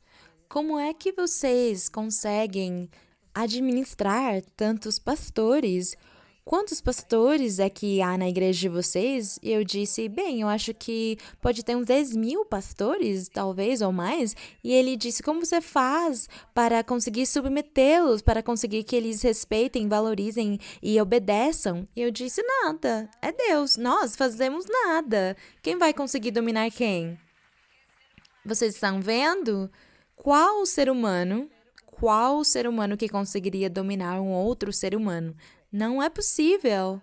como é que vocês conseguem administrar tantos pastores? Quantos pastores é que há na igreja de vocês? E eu disse, bem, eu acho que pode ter uns 10.000 pastores, talvez, ou mais. E ele disse, como você faz para conseguir submetê-los, para conseguir que eles respeitem, valorizem e obedeçam? E eu disse, nada, é Deus, nós fazemos nada. Quem vai conseguir dominar quem? Vocês estão vendo? Qual ser humano que conseguiria dominar um outro ser humano? Não é possível.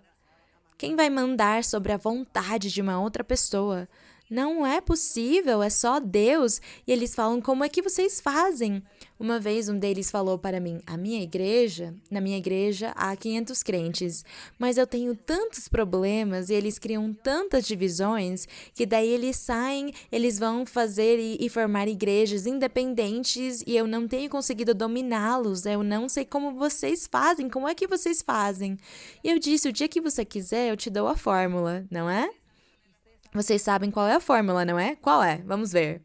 Quem vai mandar sobre a vontade de uma outra pessoa? Não é possível, é só Deus. E eles falam, como é que vocês fazem? Uma vez um deles falou para mim, na minha igreja há 500 crentes, mas eu tenho tantos problemas e eles criam tantas divisões que daí eles saem, eles vão fazer e formar igrejas independentes e eu não tenho conseguido dominá-los, eu não sei como vocês fazem, como é que vocês fazem? E eu disse, o dia que você quiser eu te dou a fórmula, não é? Vocês sabem qual é a fórmula, não é? Qual é? Vamos ver.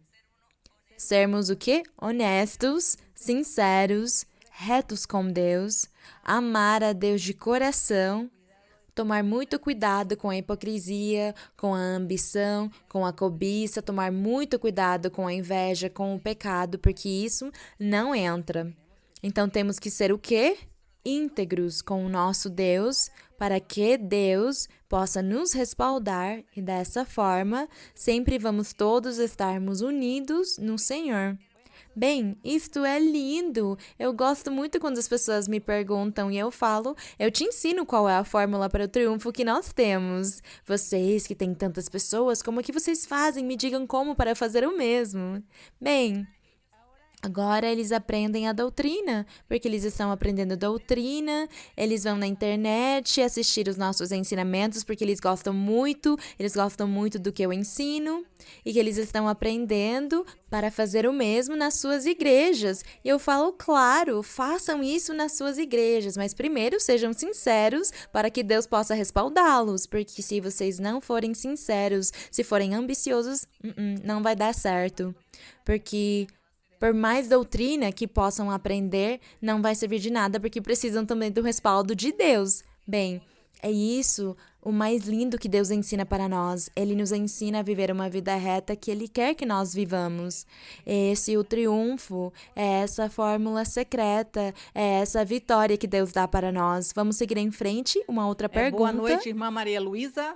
Sermos o quê? Honestos, sinceros, retos com Deus, amar a Deus de coração, tomar muito cuidado com a hipocrisia, com a ambição, com a cobiça, tomar muito cuidado com a inveja, com o pecado, porque isso não entra. Então temos que ser o quê? Íntegros com o nosso Deus, para que Deus possa nos respaldar e dessa forma sempre vamos todos estarmos unidos no Senhor. Bem, isto é lindo! Eu gosto muito quando as pessoas me perguntam e eu falo, eu te ensino qual é a fórmula para o triunfo que nós temos. Vocês que têm tantas pessoas, como é que vocês fazem? Me digam como para fazer o mesmo. Bem, agora eles aprendem a doutrina, porque eles estão aprendendo doutrina, eles vão na internet assistir os nossos ensinamentos, porque eles gostam muito do que eu ensino, e que eles estão aprendendo para fazer o mesmo nas suas igrejas. E eu falo, claro, façam isso nas suas igrejas, mas primeiro sejam sinceros para que Deus possa respaldá-los, porque se vocês não forem sinceros, se forem ambiciosos, não vai dar certo, porque por mais doutrina que possam aprender, não vai servir de nada, porque precisam também do respaldo de Deus. Bem, é isso o mais lindo que Deus ensina para nós. Ele nos ensina a viver uma vida reta que Ele quer que nós vivamos. Esse o triunfo, é essa fórmula secreta, é essa vitória que Deus dá para nós. Vamos seguir em frente? Uma outra pergunta. Boa noite, irmã Maria Luísa.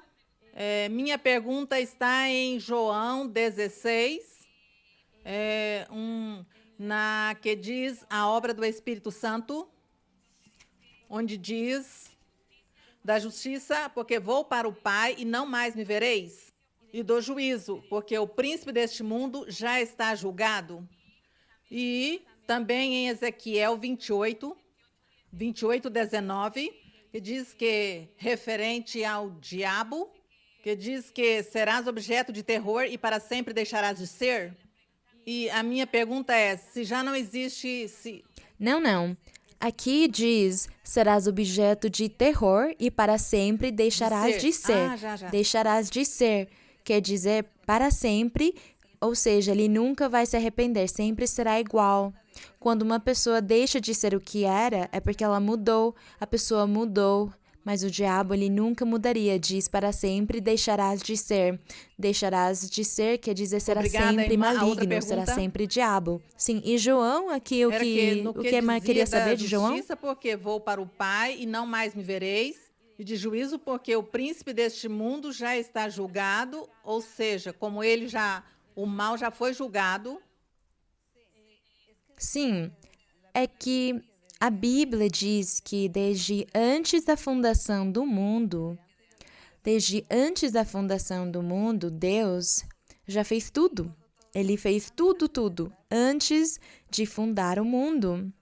Minha pergunta está em João 16. Que diz a obra do Espírito Santo, onde diz da justiça, porque vou para o Pai e não mais me vereis, e do juízo, porque o príncipe deste mundo já está julgado. E também em Ezequiel 28:19, que diz que, referente ao diabo, que diz que serás objeto de terror e para sempre deixarás de ser. E a minha pergunta é, se já não existe... Não. Aqui diz, serás objeto de terror e para sempre deixarás de ser. Já. Deixarás de ser, quer dizer para sempre, ou seja, ele nunca vai se arrepender, sempre será igual. Quando uma pessoa deixa de ser o que era, é porque ela mudou, a pessoa mudou. Mas o diabo, ele nunca mudaria, diz para sempre deixarás de ser. Deixarás de ser, quer dizer, será sempre irmã. maligno, será sempre diabo. Sim, e João, aqui, o que a irmã queria saber de João? Justiça, porque vou para o Pai e não mais me vereis. e de juízo, porque o príncipe deste mundo já está julgado, ou seja, como o mal já foi julgado. Sim, é que a Bíblia diz que desde antes da fundação do mundo, Deus já fez tudo. Ele fez tudo, antes de fundar o mundo.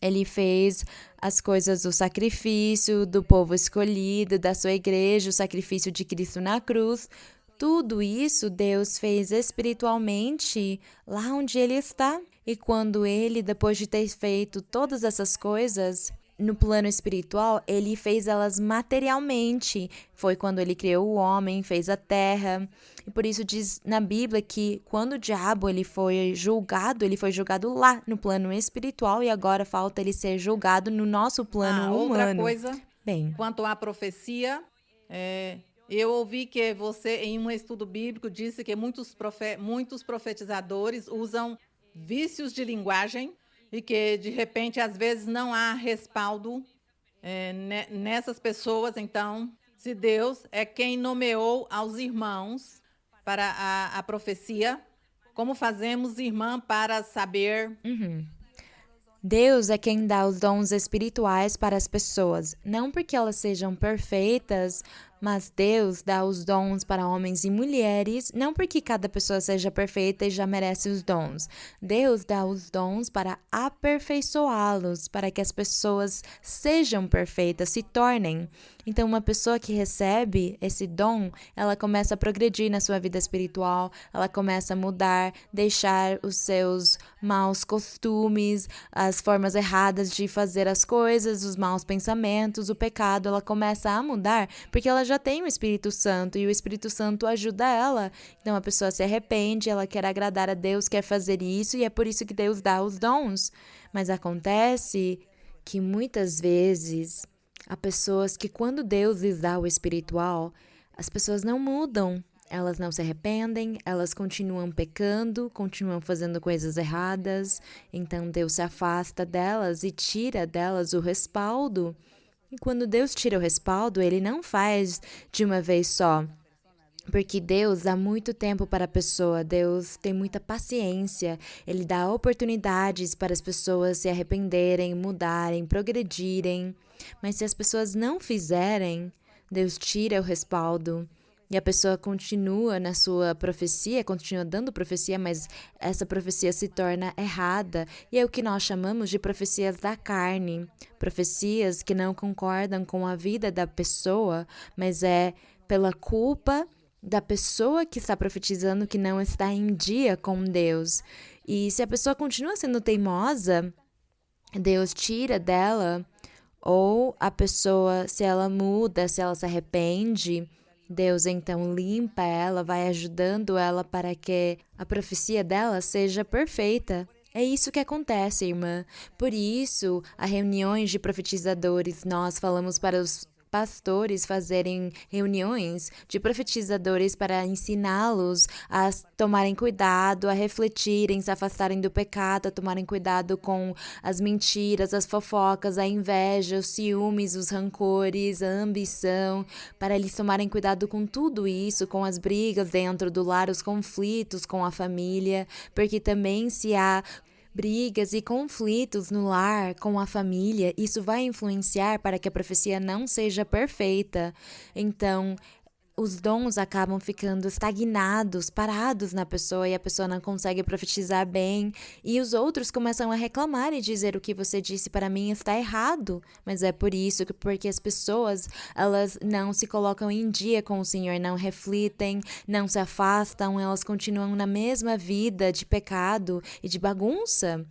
Ele fez as coisas, o sacrifício do povo escolhido, da sua igreja, o sacrifício de Cristo na cruz. Tudo isso Deus fez espiritualmente lá onde Ele está. E quando Ele, depois de ter feito todas essas coisas no plano espiritual, Ele fez elas materialmente. Foi quando Ele criou o homem, fez a terra. E por isso diz na Bíblia que quando o diabo ele foi julgado lá no plano espiritual e agora falta ele ser julgado no nosso plano Outra humano. coisa, Bem, quanto à profecia, eu ouvi que você, em um estudo bíblico, disse que muitos profetizadores usam vícios de linguagem e que, de repente, às vezes não há respaldo nessas pessoas. Então, se Deus é quem nomeou aos irmãos para a profecia, como fazemos, irmã, para saber? Deus é quem dá os dons espirituais para as pessoas, não porque elas sejam perfeitas, mas Deus dá os dons para homens e mulheres, não porque cada pessoa seja perfeita e já merece os dons. Deus dá os dons para aperfeiçoá-los, para que as pessoas sejam perfeitas, se tornem. Então, uma pessoa que recebe esse dom, ela começa a progredir na sua vida espiritual, ela começa a mudar, deixar os seus maus costumes, as formas erradas de fazer as coisas, os maus pensamentos, o pecado, ela começa a mudar, porque ela já tem o Espírito Santo e o Espírito Santo ajuda ela. Então, a pessoa se arrepende, ela quer agradar a Deus, quer fazer isso, e é por isso que Deus dá os dons. Mas acontece que muitas vezes há pessoas que quando Deus lhes dá o espiritual, as pessoas não mudam, elas não se arrependem, elas continuam pecando, continuam fazendo coisas erradas, então Deus se afasta delas e tira delas o respaldo. E quando Deus tira o respaldo, Ele não faz de uma vez só. Porque Deus dá muito tempo para a pessoa, Deus tem muita paciência, Ele dá oportunidades para as pessoas se arrependerem, mudarem, progredirem. Mas se as pessoas não fizerem, Deus tira o respaldo e a pessoa continua na sua profecia, continua dando profecia, mas essa profecia se torna errada. E é o que nós chamamos de profecias da carne, profecias que não concordam com a vida da pessoa, mas é pela culpa da pessoa que está profetizando que não está em dia com Deus. E se a pessoa continua sendo teimosa, Deus tira dela, ou a pessoa, se ela muda, se ela se arrepende, Deus então limpa ela, vai ajudando ela para que a profecia dela seja perfeita. É isso que acontece, irmã. Por isso, há reuniões de profetizadores, nós falamos para os pastores fazerem reuniões de profetizadores para ensiná-los a tomarem cuidado, a refletirem, se afastarem do pecado, a tomarem cuidado com as mentiras, as fofocas, a inveja, os ciúmes, os rancores, a ambição, para eles tomarem cuidado com tudo isso, com as brigas dentro do lar, os conflitos com a família, porque também se há brigas e conflitos no lar, com a família, isso vai influenciar para que a profecia não seja perfeita. Então, os dons acabam ficando estagnados, parados na pessoa e a pessoa não consegue profetizar bem. E os outros começam a reclamar e dizer: o que você disse para mim está errado. Mas é por isso, porque as pessoas, elas não se colocam em dia com o Senhor, não refletem, não se afastam, elas continuam na mesma vida de pecado e de bagunça.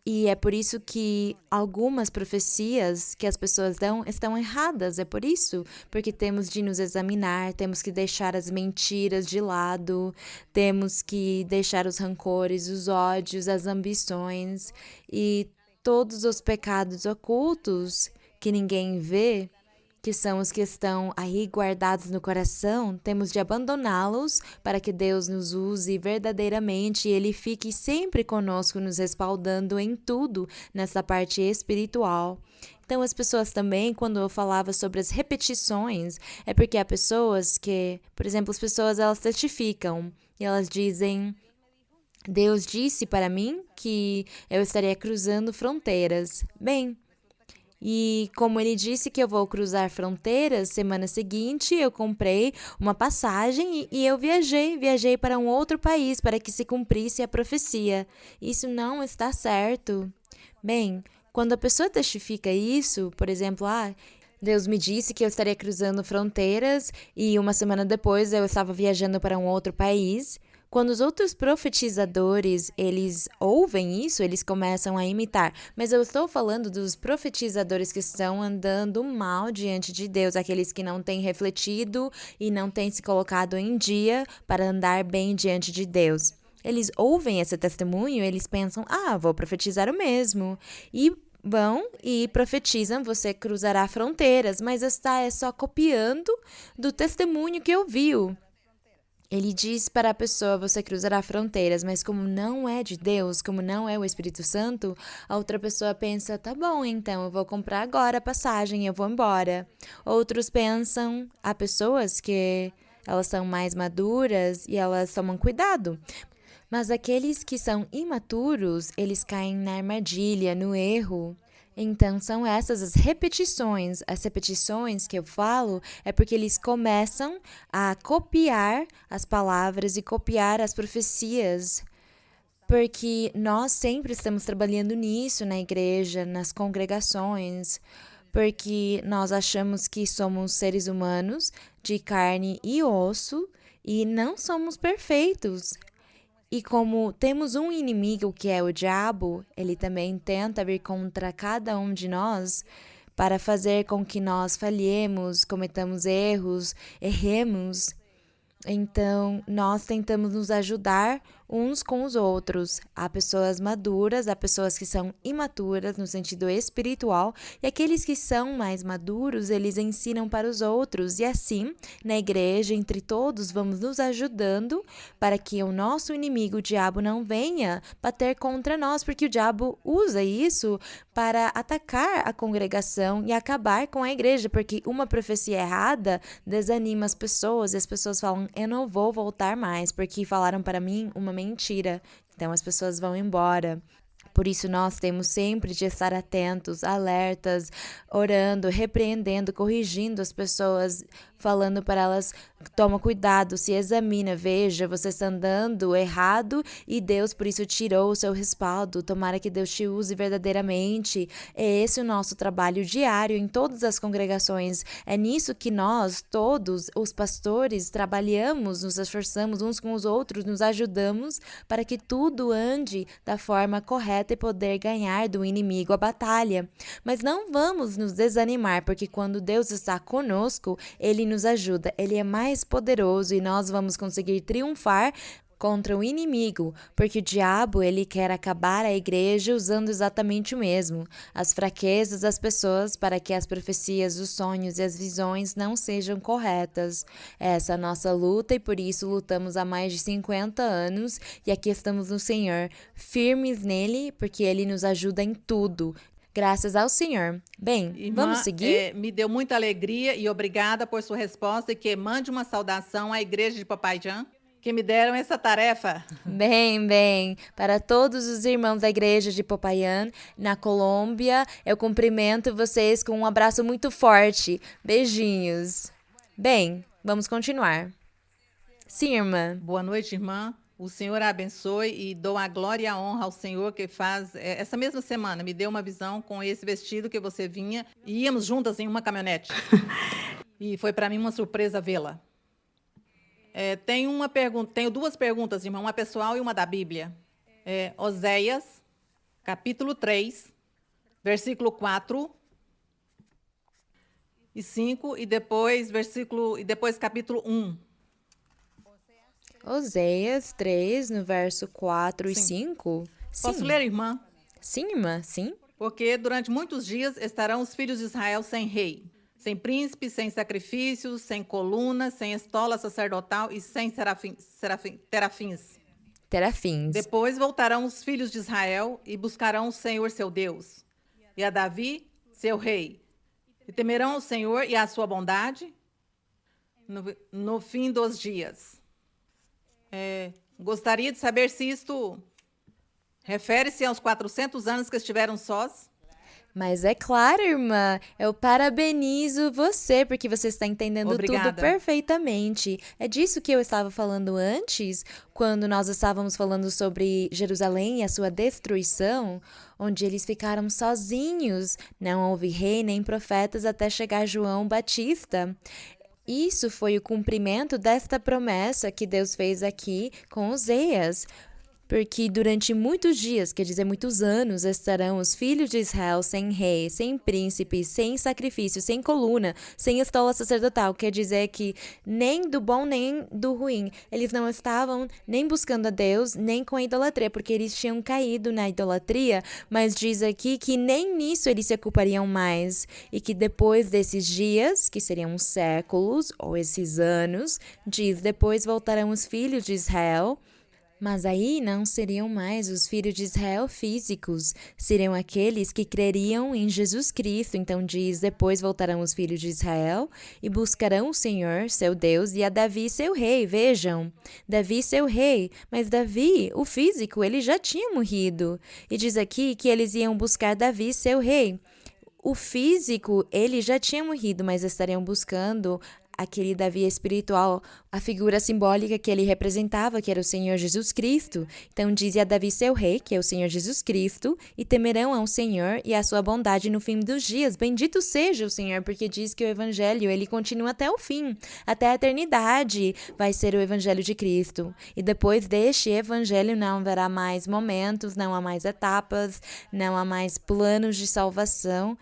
E é por isso que algumas profecias que as pessoas dão estão erradas. É por isso, porque temos de nos examinar, temos que deixar as mentiras de lado, temos que deixar os rancores, os ódios, as ambições e todos os pecados ocultos que ninguém vê, que são os que estão aí guardados no coração, temos de abandoná-los para que Deus nos use verdadeiramente e Ele fique sempre conosco, nos respaldando em tudo nessa parte espiritual. Então, as pessoas também, quando eu falava sobre as repetições, é porque há pessoas que, por exemplo, as pessoas elas testificam e elas dizem: Deus disse para mim que eu estaria cruzando fronteiras. Bem, e como ele disse que eu vou cruzar fronteiras, semana seguinte eu comprei uma passagem e eu viajei para um outro país para que se cumprisse a profecia. Isso não está certo. Bem, quando a pessoa testifica isso, por exemplo, Deus me disse que eu estaria cruzando fronteiras e uma semana depois eu estava viajando para um outro país. Quando os outros profetizadores, eles ouvem isso, eles começam a imitar. Mas eu estou falando dos profetizadores que estão andando mal diante de Deus, aqueles que não têm refletido e não têm se colocado em dia para andar bem diante de Deus. Eles ouvem esse testemunho, eles pensam, vou profetizar o mesmo. E vão e profetizam, você cruzará fronteiras, mas está só copiando do testemunho que ouviu. Ele diz para a pessoa, você cruzará fronteiras, mas como não é de Deus, como não é o Espírito Santo, a outra pessoa pensa, tá bom, então eu vou comprar agora a passagem e eu vou embora. Outros pensam, há pessoas que elas são mais maduras e elas tomam cuidado. Mas aqueles que são imaturos, eles caem na armadilha, no erro. Então, são essas as repetições. As repetições que eu falo é porque eles começam a copiar as palavras e copiar as profecias. Porque nós sempre estamos trabalhando nisso na igreja, nas congregações. Porque nós achamos que somos seres humanos de carne e osso e não somos perfeitos. E como temos um inimigo que é o diabo, ele também tenta vir contra cada um de nós para fazer com que nós falhemos, cometamos erros, erremos. Então, nós tentamos nos ajudar uns com os outros. Há pessoas maduras, há pessoas que são imaturas no sentido espiritual, e aqueles que são mais maduros, eles ensinam para os outros. E assim, na igreja, entre todos, vamos nos ajudando para que o nosso inimigo, o diabo, não venha bater contra nós, porque o diabo usa isso para atacar a congregação e acabar com a igreja, porque uma profecia errada desanima as pessoas, e as pessoas falam, eu não vou voltar mais, porque falaram para mim uma mentira. Então as pessoas vão embora. Por isso nós temos sempre de estar atentos, alertas, orando, repreendendo, corrigindo as pessoas, falando para elas, toma cuidado, se examina, veja, você está andando errado e Deus por isso tirou o seu respaldo, tomara que Deus te use verdadeiramente. É esse o nosso trabalho diário em todas as congregações, é nisso que nós, todos os pastores, trabalhamos, nos esforçamos uns com os outros, nos ajudamos para que tudo ande da forma correta e poder ganhar do inimigo a batalha. Mas não vamos nos desanimar, porque quando Deus está conosco, Ele nos ajuda, Ele é mais poderoso e nós vamos conseguir triunfar contra o inimigo, porque o diabo, ele quer acabar a igreja usando exatamente o mesmo, as fraquezas das pessoas para que as profecias, os sonhos e as visões não sejam corretas. Essa é a nossa luta e por isso lutamos há mais de 50 anos e aqui estamos no Senhor, firmes nele, porque ele nos ajuda em tudo. Graças ao Senhor. Bem, Irmã, vamos seguir? me deu muita alegria e obrigada por sua resposta e que mande uma saudação à igreja de Popayán, que me deram essa tarefa. Bem, para todos os irmãos da igreja de Popayán, na Colômbia, eu cumprimento vocês com um abraço muito forte. Beijinhos. Bem, vamos continuar. Sim, irmã. Boa noite, irmã. O Senhor a abençoe e dou a glória e a honra ao Senhor que faz, essa mesma semana, me deu uma visão com esse vestido que você vinha e íamos juntas em uma caminhonete. E foi para mim uma surpresa vê-la. Tenho duas perguntas, irmão, uma pessoal e uma da Bíblia. Oséias, capítulo 3, versículo 4 e 5, e depois capítulo 1. Oséias 3, no verso 4 e 5. Posso ler, irmã? Sim, irmã, sim. Porque durante muitos dias estarão os filhos de Israel sem rei. sem príncipe, sem sacrifícios, sem coluna, sem estola sacerdotal e sem terafins. Terafins. Depois voltarão os filhos de Israel e buscarão o Senhor seu Deus, e a Davi, seu rei, e temerão ao Senhor e à sua bondade no fim dos dias. Gostaria de saber se isto refere-se aos 400 anos que estiveram sós. Mas é claro, irmã, eu parabenizo você, porque você está entendendo Obrigada. tudo perfeitamente. É disso que eu estava falando antes, quando nós estávamos falando sobre Jerusalém e a sua destruição, onde eles ficaram sozinhos, não houve rei nem profetas até chegar João Batista. Isso foi o cumprimento desta promessa que Deus fez aqui com Oseias. Porque durante muitos dias, quer dizer, muitos anos, estarão os filhos de Israel sem rei, sem príncipe, sem sacrifício, sem coluna, sem estola sacerdotal. Quer dizer que nem do bom nem do ruim. Eles não estavam nem buscando a Deus, nem com a idolatria, porque eles tinham caído na idolatria, mas diz aqui que nem nisso eles se ocupariam mais. E que depois desses dias, que seriam séculos, ou esses anos, diz, depois voltarão os filhos de Israel. Mas aí não seriam mais os filhos de Israel físicos, seriam aqueles que creriam em Jesus Cristo. Então diz, depois voltarão os filhos de Israel e buscarão o Senhor, seu Deus, e a Davi, seu rei. Vejam, Davi, seu rei. Mas Davi, o físico, ele já tinha morrido. E diz aqui que eles iam buscar Davi, seu rei. O físico, ele já tinha morrido, mas estariam buscando aquele Davi espiritual, a figura simbólica que ele representava, que era o Senhor Jesus Cristo. Então diz a Davi seu rei, que é o Senhor Jesus Cristo, e temerão ao Senhor e à sua bondade no fim dos dias. Bendito seja o Senhor, porque diz que o evangelho, ele continua até o fim, até a eternidade vai ser o evangelho de Cristo. E depois deste evangelho não haverá mais momentos, não há mais etapas, não há mais planos de salvação.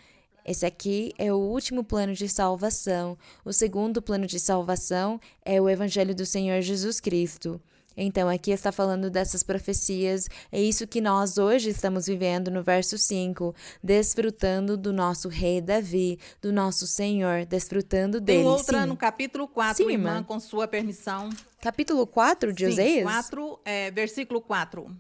Esse aqui é o último plano de salvação. O segundo plano de salvação é o Evangelho do Senhor Jesus Cristo. Então, aqui está falando dessas profecias. É isso que nós hoje estamos vivendo no verso 5. Desfrutando do nosso rei Davi, do nosso Senhor, desfrutando dele. Tem outra Sim. no capítulo 4, Sim, irmã, com sua permissão. Capítulo 4 de Oseias? 4, versículo 4.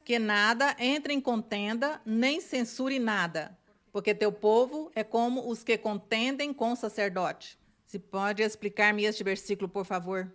Que nada entre em contenda, nem censure nada, porque teu povo é como os que contendem com o sacerdote. Se pode explicar-me este versículo, por favor?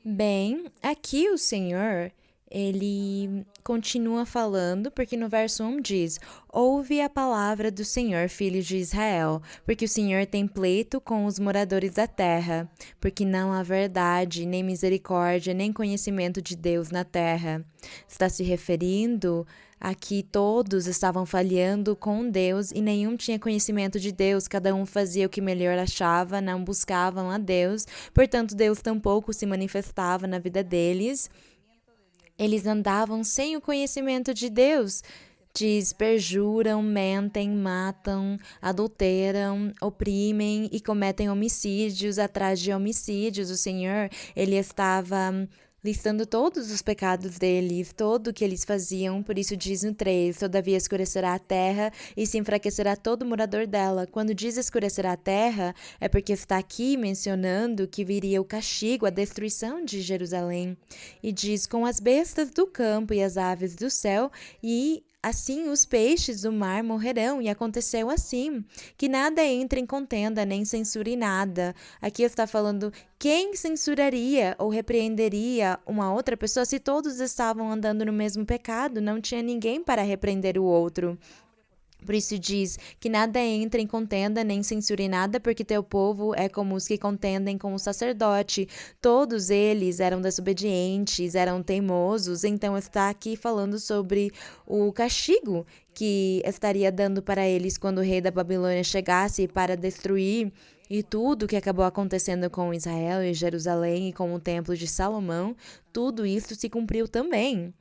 Bem, aqui o Senhor, ele continua falando, porque no verso 1 diz: ouve a palavra do Senhor, filhos de Israel, porque o Senhor tem pleito com os moradores da terra, porque não há verdade, nem misericórdia, nem conhecimento de Deus na terra. Está se referindo a que todos estavam falhando com Deus e nenhum tinha conhecimento de Deus, cada um fazia o que melhor achava, não buscavam a Deus, portanto Deus tampouco se manifestava na vida deles. Eles andavam sem o conhecimento de Deus. Diz, perjuram, mentem, matam, adulteram, oprimem e cometem homicídios atrás de homicídios. O Senhor, ele estava listando todos os pecados deles, tudo o que eles faziam. Por isso diz no 3, todavia escurecerá a terra e se enfraquecerá todo morador dela. Quando diz escurecerá a terra, é porque está aqui mencionando que viria o castigo, a destruição de Jerusalém. E diz, com as bestas do campo e as aves do céu, e assim os peixes do mar morrerão. E aconteceu assim, que nada entre em contenda, nem censure nada. Aqui está falando, quem censuraria ou repreenderia uma outra pessoa se todos estavam andando no mesmo pecado? Não tinha ninguém para repreender o outro. Por isso diz que nada entra em contenda, nem censure nada, porque teu povo é como os que contendem com o sacerdote. Todos eles eram desobedientes, eram teimosos. Então está aqui falando sobre o castigo que estaria dando para eles quando o rei da Babilônia chegasse para destruir. E tudo que acabou acontecendo com Israel e Jerusalém e com o templo de Salomão, tudo isso se cumpriu também.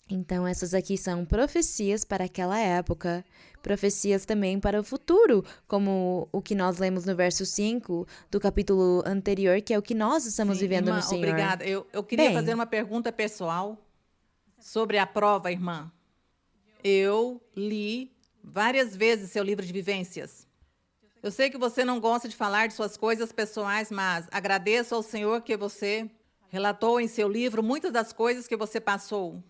Então, essas aqui são profecias para aquela época, profecias também para o futuro, como o que nós lemos no verso 5 do capítulo anterior, que é o que nós estamos vivendo irmã, no Senhor. Obrigada. Eu queria Bem, fazer uma pergunta pessoal sobre a prova, irmã. Eu li várias vezes seu livro de vivências. Eu sei que você não gosta de falar de suas coisas pessoais, mas agradeço ao Senhor que você relatou em seu livro muitas das coisas que você passou.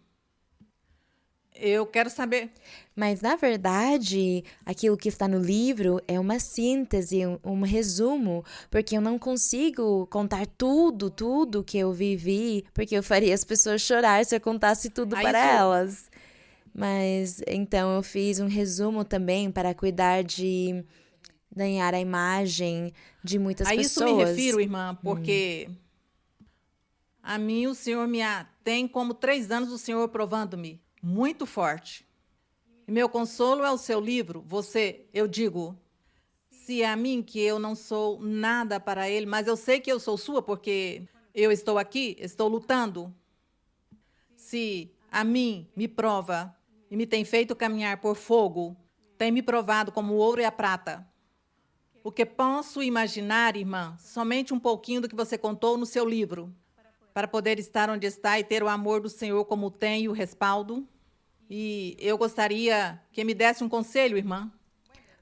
Eu quero saber. Mas, na verdade, aquilo que está no livro é uma síntese, um resumo, porque eu não consigo contar tudo que eu vivi, porque eu faria as pessoas chorar se eu contasse tudo para elas. Mas, então, eu fiz um resumo também para cuidar de ganhar a imagem de muitas A pessoas. isso me refiro, irmã, porque a mim o Senhor tem como 3 anos o Senhor provando-me muito forte. E meu consolo é o seu livro. Eu digo, se é a mim que eu não sou nada para ele, mas eu sei que eu sou sua porque eu estou aqui, estou lutando. Se a mim me prova e me tem feito caminhar por fogo, tem me provado como o ouro e a prata. O que posso imaginar, irmã, somente um pouquinho do que você contou no seu livro, para poder estar onde está e ter o amor do Senhor como tem e o respaldo. E eu gostaria que me desse um conselho, irmã.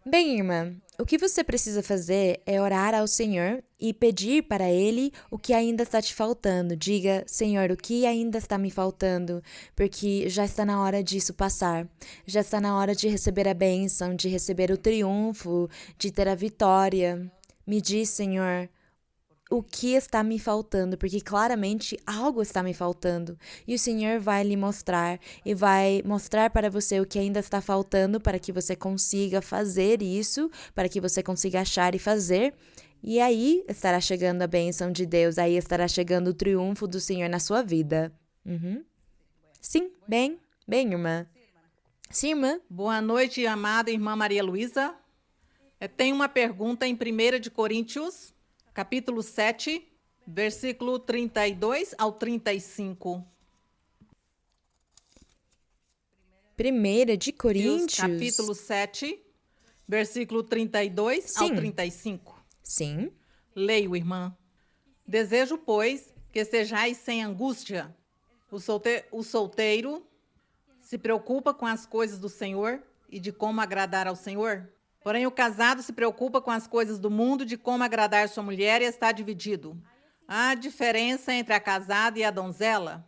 Bem, irmã, o que você precisa fazer é orar ao Senhor e pedir para Ele o que ainda está te faltando. Diga, Senhor, o que ainda está me faltando? Porque já está na hora disso passar. Já está na hora de receber a bênção, de receber o triunfo, de ter a vitória. Me diz, Senhor, o que está me faltando, porque claramente algo está me faltando. E o Senhor vai lhe mostrar e vai mostrar para você o que ainda está faltando para que você consiga fazer isso, para que você consiga achar e fazer. E aí estará chegando a bênção de Deus, aí estará chegando o triunfo do Senhor na sua vida. Sim, bem, irmã. Sim, irmã. Boa noite, amada irmã Maria Luísa. Tem uma pergunta em 1 de Coríntios, capítulo 7, versículo 32 ao 35. 1 de Coríntios. Capítulo 7, versículo 32 ao 35. Sim. Leio, irmã. Desejo, pois, que sejais sem angústia. O solteiro se preocupa com as coisas do Senhor e de como agradar ao Senhor. Porém, o casado se preocupa com as coisas do mundo, de como agradar sua mulher, e está dividido. Há diferença entre a casada e a donzela?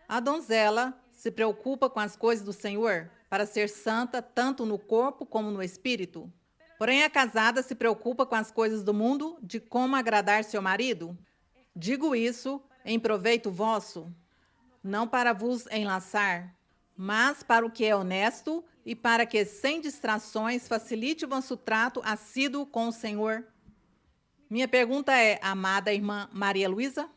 A donzela se preocupa com as coisas do Senhor, para ser santa tanto no corpo como no espírito. Porém, a casada se preocupa com as coisas do mundo, de como agradar seu marido. Digo isso em proveito vosso, não para vos enlaçar, mas para o que é honesto e para que, sem distrações, facilite o vosso trato assíduo com o Senhor. Minha pergunta é, amada irmã Maria Luísa,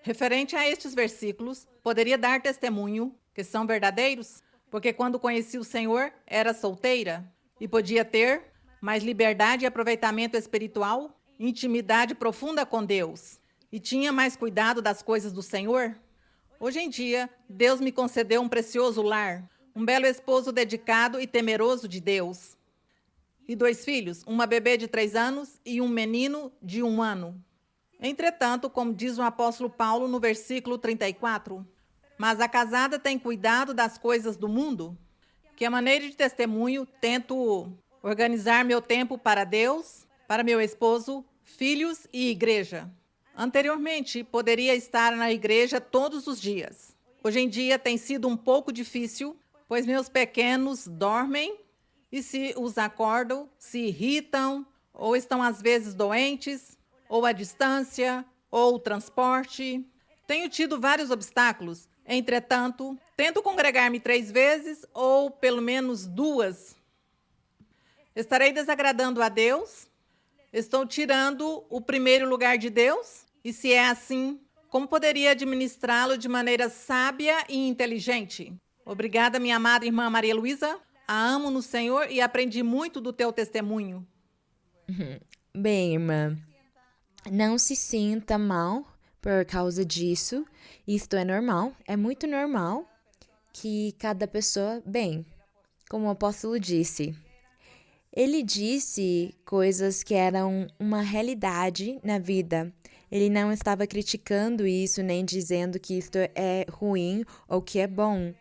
referente a estes versículos, poderia dar testemunho que são verdadeiros? Porque quando conheci o Senhor, era solteira e podia ter mais liberdade e aproveitamento espiritual, intimidade profunda com Deus e tinha mais cuidado das coisas do Senhor? Hoje em dia, Deus me concedeu um precioso lar, um belo esposo dedicado e temeroso de Deus. E 2 filhos, uma bebê de 3 anos e um menino de 1 ano. Entretanto, como diz o apóstolo Paulo no versículo 34, mas a casada tem cuidado das coisas do mundo, que a maneira de testemunho tento organizar meu tempo para Deus, para meu esposo, filhos e igreja. Anteriormente, poderia estar na igreja todos os dias. Hoje em dia tem sido um pouco difícil, pois meus pequenos dormem e se os acordam, se irritam, ou estão às vezes doentes, ou à distância, ou o transporte. Tenho tido vários obstáculos. Entretanto, tento congregar-me 3 vezes, ou pelo menos 2. Estarei desagradando a Deus? Estou tirando o primeiro lugar de Deus? E se é assim, como poderia administrá-lo de maneira sábia e inteligente? Obrigada, minha amada irmã Maria Luísa. A amo no Senhor e aprendi muito do teu testemunho. Bem, irmã, não se sinta mal por causa disso. Isto é normal, é muito normal que cada pessoa... Bem, como o apóstolo disse, ele disse coisas que eram uma realidade na vida. Ele não estava criticando isso, nem dizendo que isto é ruim ou que é bom.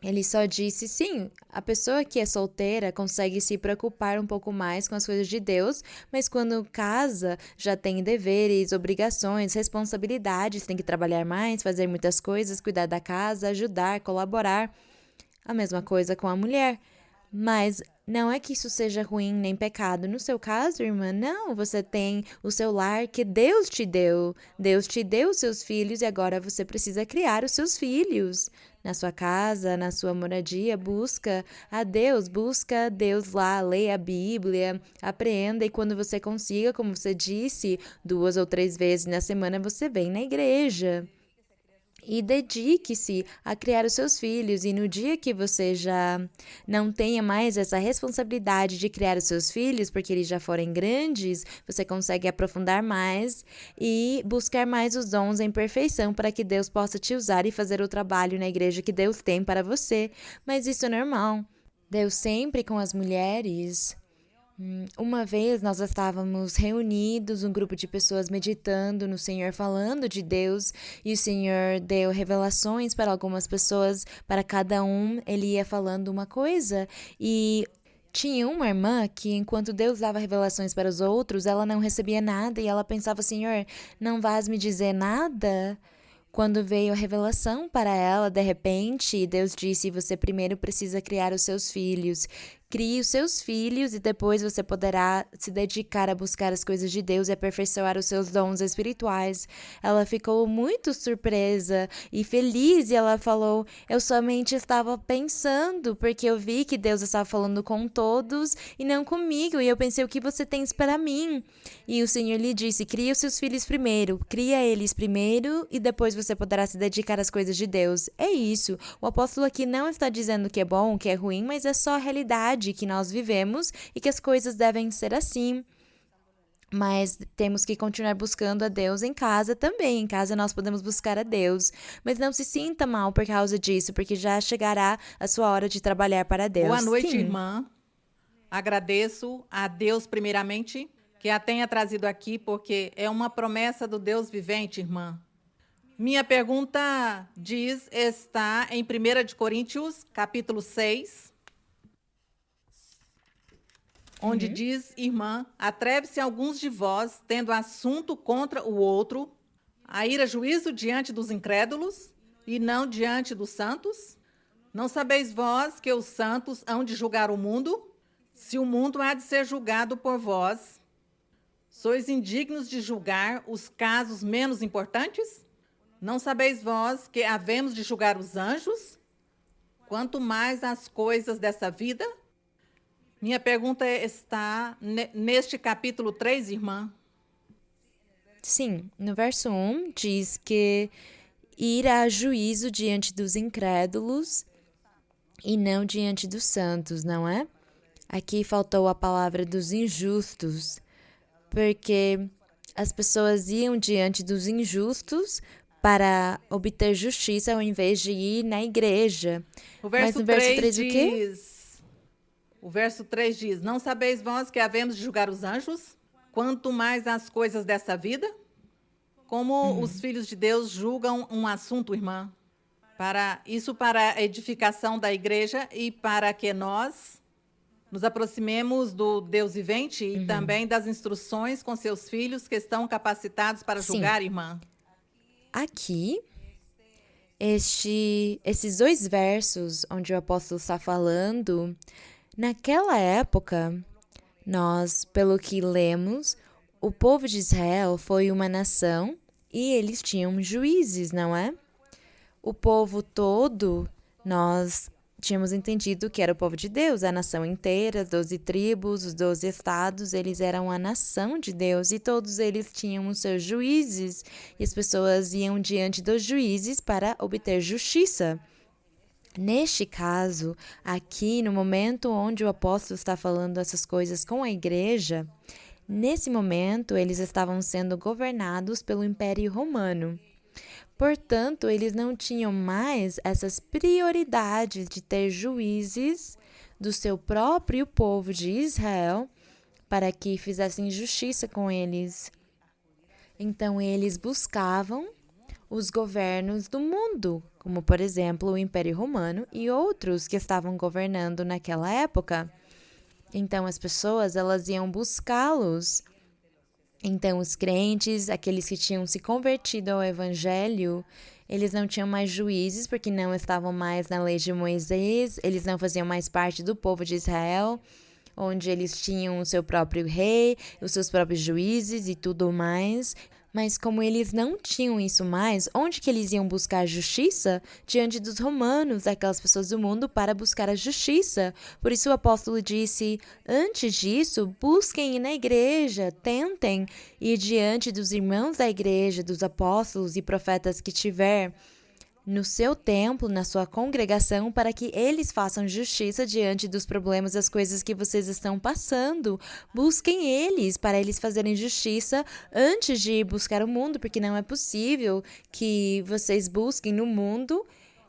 Ele só disse, sim, a pessoa que é solteira consegue se preocupar um pouco mais com as coisas de Deus, mas quando casa já tem deveres, obrigações, responsabilidades, tem que trabalhar mais, fazer muitas coisas, cuidar da casa, ajudar, colaborar. A mesma coisa com a mulher. Mas não é que isso seja ruim nem pecado. No seu caso, irmã, não. Você tem o seu lar que Deus te deu. Deus te deu os seus filhos e agora você precisa criar os seus filhos. Na sua casa, na sua moradia, busca a Deus lá, leia a Bíblia, aprenda e quando você consiga, como você disse, 2 ou 3 vezes na semana você vem na igreja. E dedique-se a criar os seus filhos. E no dia que você já não tenha mais essa responsabilidade de criar os seus filhos, porque eles já forem grandes, você consegue aprofundar mais e buscar mais os dons em perfeição para que Deus possa te usar e fazer o trabalho na igreja que Deus tem para você. Mas isso é normal. Deus sempre com as mulheres. Uma vez nós estávamos reunidos, um grupo de pessoas meditando no Senhor, falando de Deus, e o Senhor deu revelações para algumas pessoas, para cada um ele ia falando uma coisa, e tinha uma irmã que, enquanto Deus dava revelações para os outros, ela não recebia nada, e ela pensava, Senhor, não vais me dizer nada? Quando veio a revelação para ela, de repente, Deus disse, você primeiro precisa criar os seus filhos. Crie os seus filhos e depois você poderá se dedicar a buscar as coisas de Deus e aperfeiçoar os seus dons espirituais. Ela ficou muito surpresa e feliz e ela falou, eu somente estava pensando porque eu vi que Deus estava falando com todos e não comigo e eu pensei, o que você tem para mim? E o Senhor lhe disse, crie os seus filhos primeiro, cria eles primeiro e depois você poderá se dedicar às coisas de Deus. É isso. O apóstolo aqui não está dizendo que é bom, que é ruim, mas é só a realidade que nós vivemos e que as coisas devem ser assim. Mas temos que continuar buscando a Deus em casa também. Em casa nós podemos buscar a Deus. Mas não se sinta mal por causa disso, porque já chegará a sua hora de trabalhar para Deus. Boa noite, Sim. irmã. Agradeço a Deus, primeiramente, que a tenha trazido aqui, porque é uma promessa do Deus vivente, irmã. Minha pergunta está em 1 de Coríntios, capítulo 6, onde diz, irmã, atreve-se alguns de vós, tendo assunto contra o outro, a ir a juízo diante dos incrédulos e não diante dos santos? Não sabeis vós que os santos hão de julgar o mundo? Se o mundo há de ser julgado por vós, sois indignos de julgar os casos menos importantes? Não sabeis vós que havemos de julgar os anjos? Quanto mais as coisas dessa vida? Minha pergunta está neste capítulo 3, irmã. Sim, no verso 1 diz que irá a juízo diante dos incrédulos e não diante dos santos, não é? Aqui faltou a palavra dos injustos, porque as pessoas iam diante dos injustos para obter justiça ao invés de ir na igreja. O verso Mas no verso 3 diz, o quê? O verso 3 diz, não sabeis vós que havemos de julgar os anjos? Quanto mais as coisas dessa vida? Como os filhos de Deus julgam um assunto, irmã? Para a edificação da igreja e para que nós nos aproximemos do Deus vivente e também das instruções com seus filhos que estão capacitados para Sim. julgar, irmã. Aqui, esses 2 versos onde o apóstolo está falando, naquela época, nós, pelo que lemos, o povo de Israel foi uma nação e eles tinham juízes, não é? O povo todo, nós tínhamos entendido que era o povo de Deus, a nação inteira, as 12 tribos, os 12 estados, eles eram a nação de Deus e todos eles tinham os seus juízes e as pessoas iam diante dos juízes para obter justiça. Neste caso, aqui no momento onde o apóstolo está falando essas coisas com a igreja, nesse momento eles estavam sendo governados pelo Império Romano. Portanto, eles não tinham mais essas prioridades de ter juízes do seu próprio povo de Israel para que fizessem justiça com eles. Então, eles buscavam os governos do mundo, como, por exemplo, o Império Romano e outros que estavam governando naquela época. Então, as pessoas, elas iam buscá-los. Então, os crentes, aqueles que tinham se convertido ao Evangelho, eles não tinham mais juízes, porque não estavam mais na lei de Moisés, eles não faziam mais parte do povo de Israel, onde eles tinham o seu próprio rei, os seus próprios juízes e tudo mais. Mas como eles não tinham isso mais, onde que eles iam buscar justiça? Diante dos romanos, aquelas pessoas do mundo, para buscar a justiça. Por isso o apóstolo disse, antes disso, busquem ir na igreja, tentem ir diante dos irmãos da igreja, dos apóstolos e profetas que tiver no seu templo, na sua congregação, para que eles façam justiça diante dos problemas, das coisas que vocês estão passando. Busquem eles, para eles fazerem justiça antes de buscar o mundo, porque não é possível que vocês busquem no mundo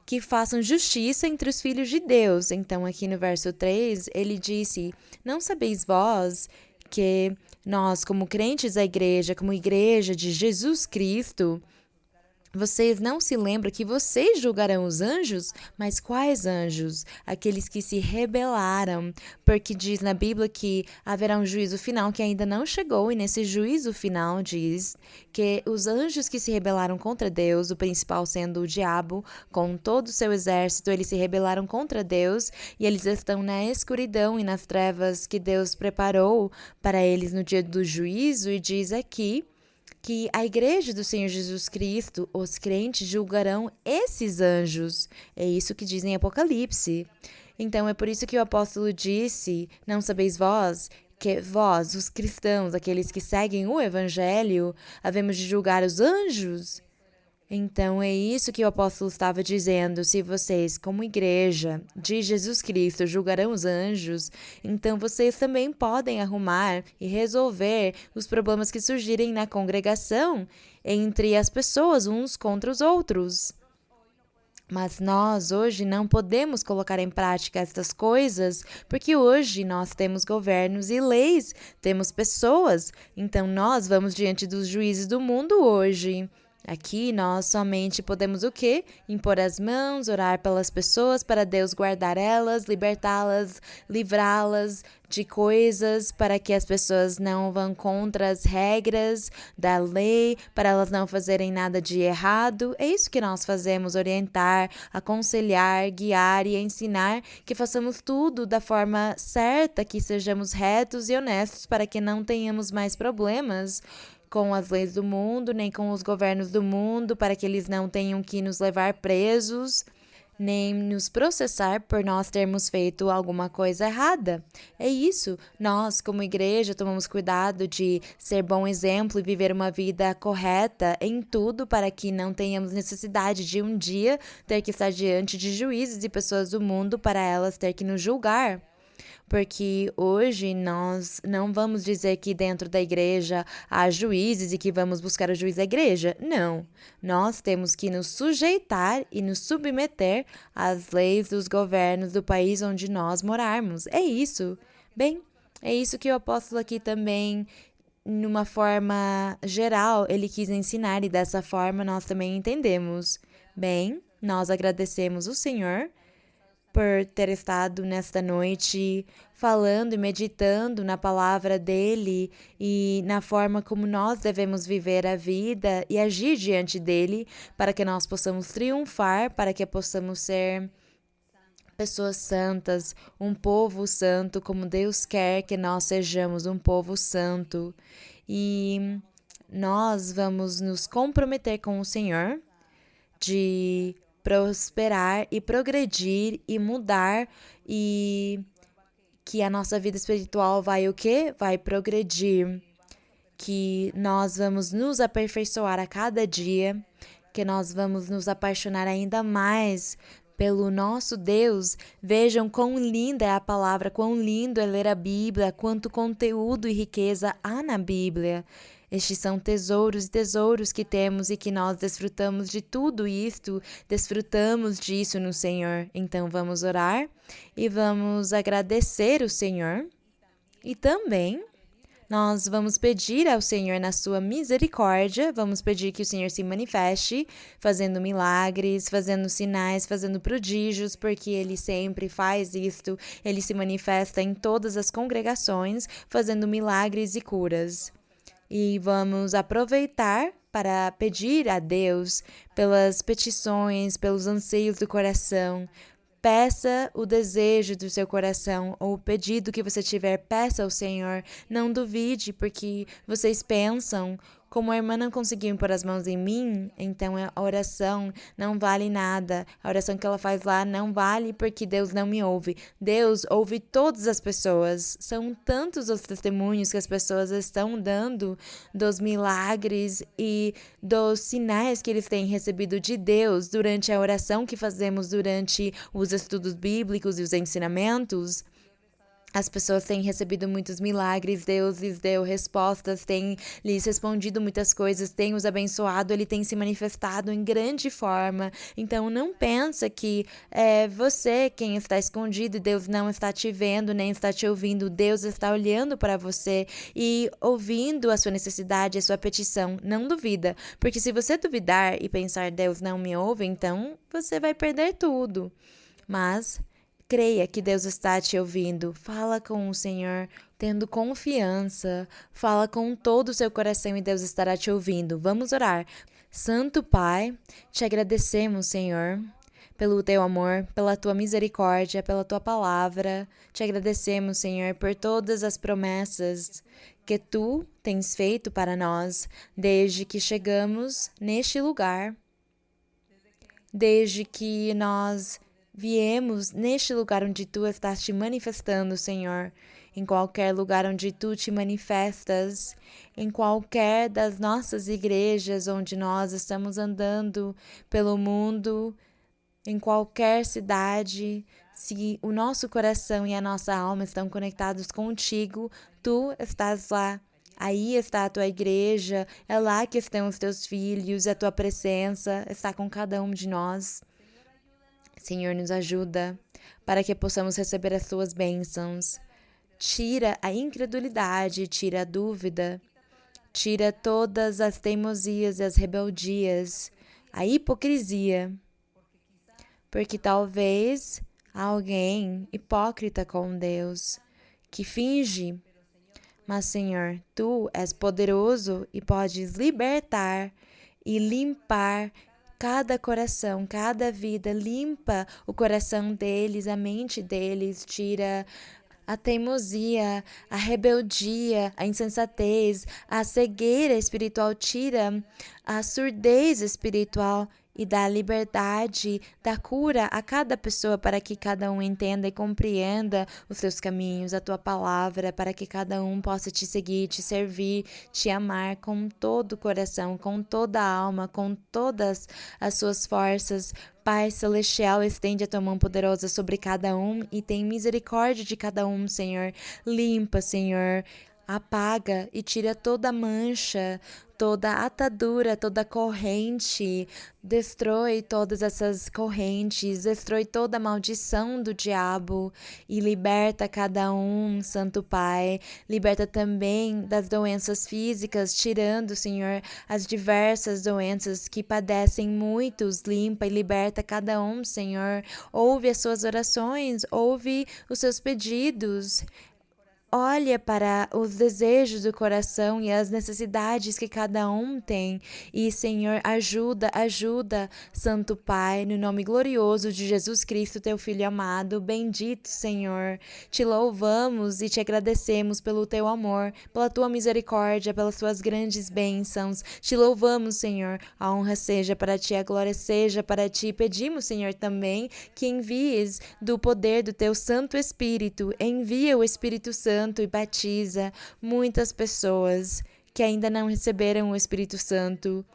que façam justiça entre os filhos de Deus. Então, aqui no verso 3, ele disse, não sabeis vós que nós, como crentes da igreja, como igreja de Jesus Cristo, vocês não se lembram que vocês julgarão os anjos? Mas quais anjos? Aqueles que se rebelaram, porque diz na Bíblia que haverá um juízo final que ainda não chegou, e nesse juízo final diz que os anjos que se rebelaram contra Deus, o principal sendo o diabo, com todo o seu exército, eles se rebelaram contra Deus, e eles estão na escuridão e nas trevas que Deus preparou para eles no dia do juízo, e diz aqui que a igreja do Senhor Jesus Cristo, os crentes, julgarão esses anjos. É isso que diz em Apocalipse. Então, é por isso que o apóstolo disse, não sabeis vós, que vós, os cristãos, aqueles que seguem o evangelho, havemos de julgar os anjos? Então, é isso que o apóstolo estava dizendo. Se vocês, como igreja de Jesus Cristo, julgarão os anjos, então vocês também podem arrumar e resolver os problemas que surgirem na congregação entre as pessoas, uns contra os outros. Mas nós, hoje, não podemos colocar em prática estas coisas, porque hoje nós temos governos e leis, temos pessoas. Então, nós vamos diante dos juízes do mundo hoje. Aqui nós somente podemos o quê? Impor as mãos, orar pelas pessoas para Deus guardar elas, libertá-las, livrá-las de coisas, para que as pessoas não vão contra as regras da lei, para elas não fazerem nada de errado. É isso que nós fazemos, orientar, aconselhar, guiar e ensinar, que façamos tudo da forma certa, que sejamos retos e honestos, para que não tenhamos mais problemas com as leis do mundo, nem com os governos do mundo, para que eles não tenham que nos levar presos, nem nos processar por nós termos feito alguma coisa errada. É isso. Nós, como igreja, tomamos cuidado de ser bom exemplo e viver uma vida correta em tudo, para que não tenhamos necessidade de um dia ter que estar diante de juízes e pessoas do mundo para elas ter que nos julgar. Porque hoje nós não vamos dizer que dentro da igreja há juízes e que vamos buscar o juiz da igreja. Não. Nós temos que nos sujeitar e nos submeter às leis dos governos do país onde nós morarmos. É isso. Bem, é isso que o apóstolo aqui também, numa forma geral, ele quis ensinar, e dessa forma nós também entendemos. Bem, nós agradecemos o Senhor por ter estado nesta noite falando e meditando na palavra dele e na forma como nós devemos viver a vida e agir diante dele, para que nós possamos triunfar, para que possamos ser pessoas santas, um povo santo, como Deus quer que nós sejamos, um povo santo. E nós vamos nos comprometer com o Senhor de prosperar e progredir e mudar, e que a nossa vida espiritual vai o quê? Vai progredir, que nós vamos nos aperfeiçoar a cada dia, que nós vamos nos apaixonar ainda mais pelo nosso Deus. Vejam quão linda é a palavra, quão lindo é ler a Bíblia, quanto conteúdo e riqueza há na Bíblia. Estes são tesouros e tesouros que temos, e que nós desfrutamos de tudo isto, desfrutamos disso no Senhor. Então vamos orar e vamos agradecer o Senhor. E também Nós vamos pedir ao Senhor na sua misericórdia, vamos pedir que o Senhor se manifeste, fazendo milagres, fazendo sinais, fazendo prodígios, porque Ele sempre faz isto, Ele se manifesta em todas as congregações, fazendo milagres e curas. E vamos aproveitar para pedir a Deus pelas petições, pelos anseios do coração. Peça o desejo do seu coração ou o pedido que você tiver, peça ao Senhor. Não duvide, porque vocês pensam, como a irmã não conseguiu impor as mãos em mim, então a oração não vale nada. A oração que ela faz lá não vale porque Deus não me ouve. Deus ouve todas as pessoas. São tantos os testemunhos que as pessoas estão dando dos milagres e dos sinais que eles têm recebido de Deus durante a oração que fazemos durante os estudos bíblicos e os ensinamentos. As pessoas têm recebido muitos milagres, Deus lhes deu respostas, tem lhes respondido muitas coisas, tem os abençoado, Ele tem se manifestado em grande forma. Então não pensa que é você quem está escondido e Deus não está te vendo, nem está te ouvindo. Deus está olhando para você e ouvindo a sua necessidade, a sua petição. Não duvida, porque se você duvidar e pensar Deus não me ouve, então você vai perder tudo. Mas creia que Deus está te ouvindo. Fala com o Senhor, tendo confiança. Fala com todo o seu coração e Deus estará te ouvindo. Vamos orar. Santo Pai, te agradecemos, Senhor, pelo teu amor, pela tua misericórdia, pela tua palavra. Te agradecemos, Senhor, por todas as promessas que tu tens feito para nós desde que chegamos neste lugar, desde que nós viemos neste lugar onde tu estás te manifestando, Senhor, em qualquer lugar onde tu te manifestas, em qualquer das nossas igrejas onde nós estamos andando pelo mundo, em qualquer cidade, se o nosso coração e a nossa alma estão conectados contigo, tu estás lá. Aí está a tua igreja, é lá que estão os teus filhos, a tua presença está com cada um de nós. Senhor, nos ajuda para que possamos receber as tuas bênçãos. Tira a incredulidade, tira a dúvida, tira todas as teimosias e as rebeldias, a hipocrisia. Porque talvez há alguém hipócrita com Deus, que finge. Mas, Senhor, tu és poderoso e podes libertar e limpar cada coração, cada vida. Limpa o coração deles, a mente deles, tira a teimosia, a rebeldia, a insensatez, a cegueira espiritual, tira a surdez espiritual e dá liberdade, dá cura a cada pessoa para que cada um entenda e compreenda os teus caminhos, a tua palavra, para que cada um possa te seguir, te servir, te amar com todo o coração, com toda a alma, com todas as suas forças. Pai Celestial, estende a tua mão poderosa sobre cada um e tem misericórdia de cada um, Senhor. Limpa, Senhor, apaga e tira toda mancha, toda atadura, toda corrente, destrói todas essas correntes, destrói toda a maldição do diabo e liberta cada um, Santo Pai. Liberta também das doenças físicas, tirando, Senhor, as diversas doenças que padecem muitos. Limpa e liberta cada um, Senhor. Ouve as suas orações, ouve os seus pedidos. Olha para os desejos do coração e as necessidades que cada um tem. E, Senhor, ajuda, Santo Pai, no nome glorioso de Jesus Cristo, teu Filho amado. Bendito, Senhor. Te louvamos e te agradecemos pelo teu amor, pela tua misericórdia, pelas tuas grandes bênçãos. Te louvamos, Senhor. A honra seja para ti, a glória seja para ti. Pedimos, Senhor, também que envies do poder do teu Santo Espírito. Envia o Espírito Santo e batiza muitas pessoas que ainda não receberam o Espírito Santo.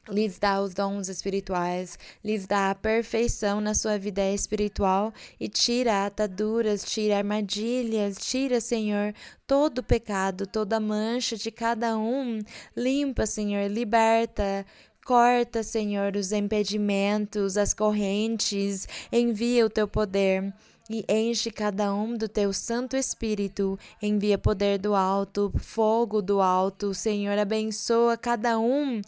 Lhes dá os dons espirituais, lhes dá a perfeição na sua vida espiritual e tira ataduras, tira armadilhas, tira, Senhor, todo o pecado, toda mancha de cada um. Limpa, Senhor, liberta. Corta, Senhor, os impedimentos, as correntes. Envia o teu poder. e enche cada um do teu Santo Espírito. Envia poder do alto, fogo do alto. Senhor, abençoa cada um.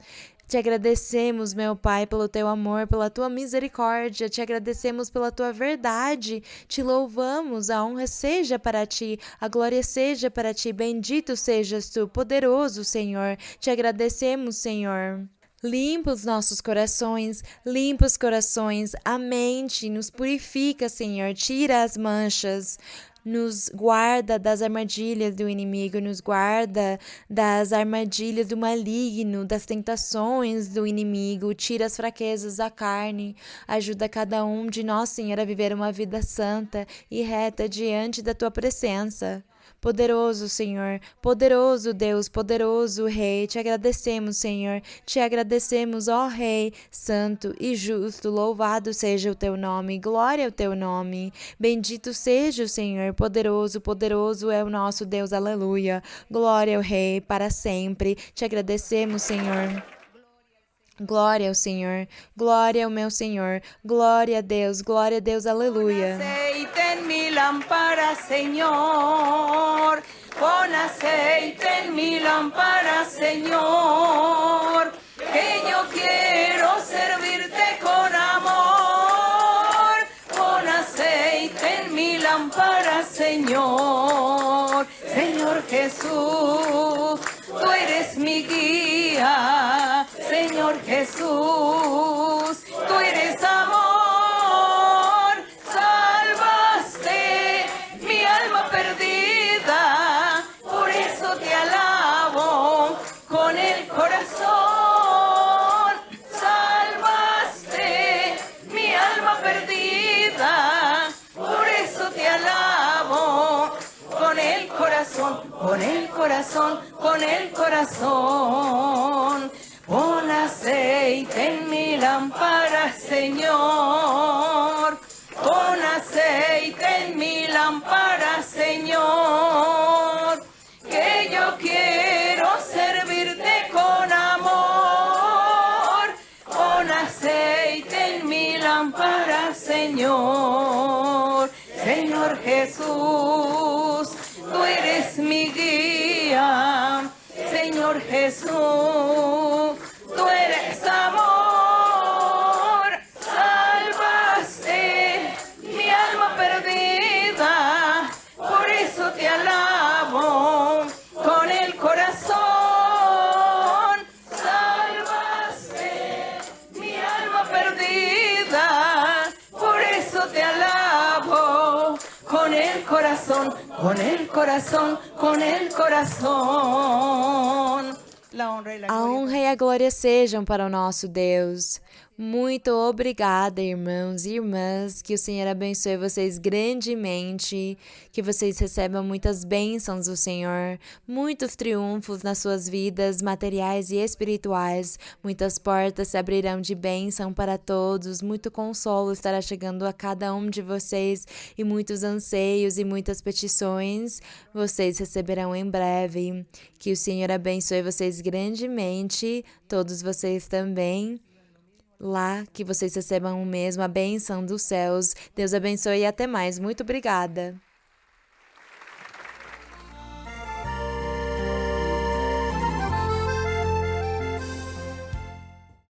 Te agradecemos, meu Pai, pelo teu amor, pela tua misericórdia. Te agradecemos pela tua verdade. Te louvamos. A honra seja para ti, a glória seja para ti. Bendito sejas tu, poderoso Senhor. Te agradecemos, Senhor. Limpa os nossos corações, limpa os corações, a mente, nos purifica, Senhor, tira as manchas, nos guarda das armadilhas do inimigo, nos guarda das armadilhas do maligno, das tentações do inimigo, tira as fraquezas da carne, ajuda cada um de nós, Senhor, a viver uma vida santa e reta diante da tua presença. Poderoso Senhor, poderoso Deus, poderoso Rei, te agradecemos, Senhor, te agradecemos, ó Rei, santo e justo, louvado seja o teu nome, glória ao teu nome, bendito seja o Senhor, poderoso, poderoso é o nosso Deus, aleluia, glória ao Rei para sempre, te agradecemos, Senhor. Glória ao Senhor, glória ao meu Senhor, glória a Deus, aleluia. Aceite en mi lámpara, Señor, pon aceite en mi lámpara, Señor, que yo quiero servirte con amor, pon aceite en mi lámpara, Señor, Señor Jesús, tú eres mi guía, Señor Jesús, tú eres amor, salvaste mi alma perdida, por eso te alabo con el corazón, salvaste mi alma perdida, por eso te alabo con el corazón, con el corazón, con el corazón. Pon aceite en mi lámpara, Señor. Pon aceite en mi lámpara, Señor. Que yo quiero servirte con amor. Pon aceite en mi lámpara, Señor. Señor Jesús, tú eres mi guía. Señor Jesús, tú eres amor, salvaste mi alma perdida, por eso te alabo con el corazón, salvaste mi alma perdida, por eso te alabo con el corazón, con el corazón, con el corazón. A honra e a glória sejam para o nosso Deus. Muito obrigada, irmãos e irmãs. Que o Senhor abençoe vocês grandemente. Que vocês recebam muitas bênçãos do Senhor. Muitos triunfos nas suas vidas materiais e espirituais. Muitas portas se abrirão de bênção para todos. Muito consolo estará chegando a cada um de vocês. E muitos anseios e muitas petições vocês receberão em breve. Que o Senhor abençoe vocês grandemente. Todos vocês também. Lá, que vocês recebam o mesmo, a bênção dos céus. Deus abençoe e até mais. Muito obrigada.